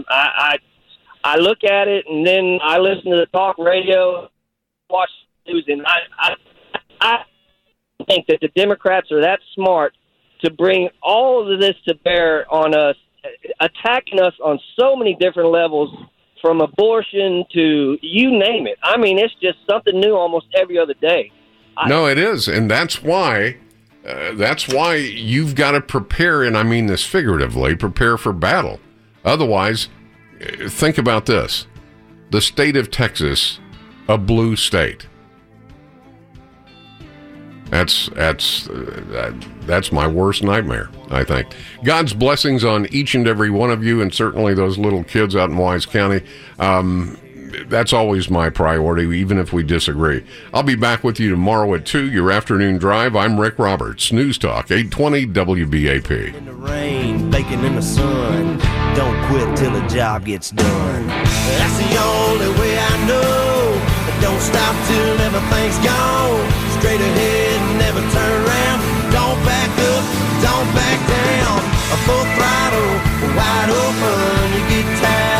look at it, and then I listen to the talk radio, watch the news, and I think that the Democrats are that smart to bring all of this to bear on us, attacking us on so many different levels, from abortion to you name it. I mean, it's just something new almost every other day. No, it is, and that's why you've got to prepare, and I mean this figuratively, prepare for battle. Otherwise, think about this: the state of Texas, a blue state. That's my worst nightmare, I think. God's blessings on each and every one of you, and certainly those little kids out in Wise County. That's always my priority, even if we disagree. I'll be back with you tomorrow at 2, your afternoon drive. I'm Rick Roberts, News Talk 820 WBAP. In the rain, baking in the sun. Don't quit till the job gets done. That's the only way I know. Don't stop till everything's gone. Straight ahead, never turn around. Don't back up, don't back down. A full throttle, wide open. You get tired.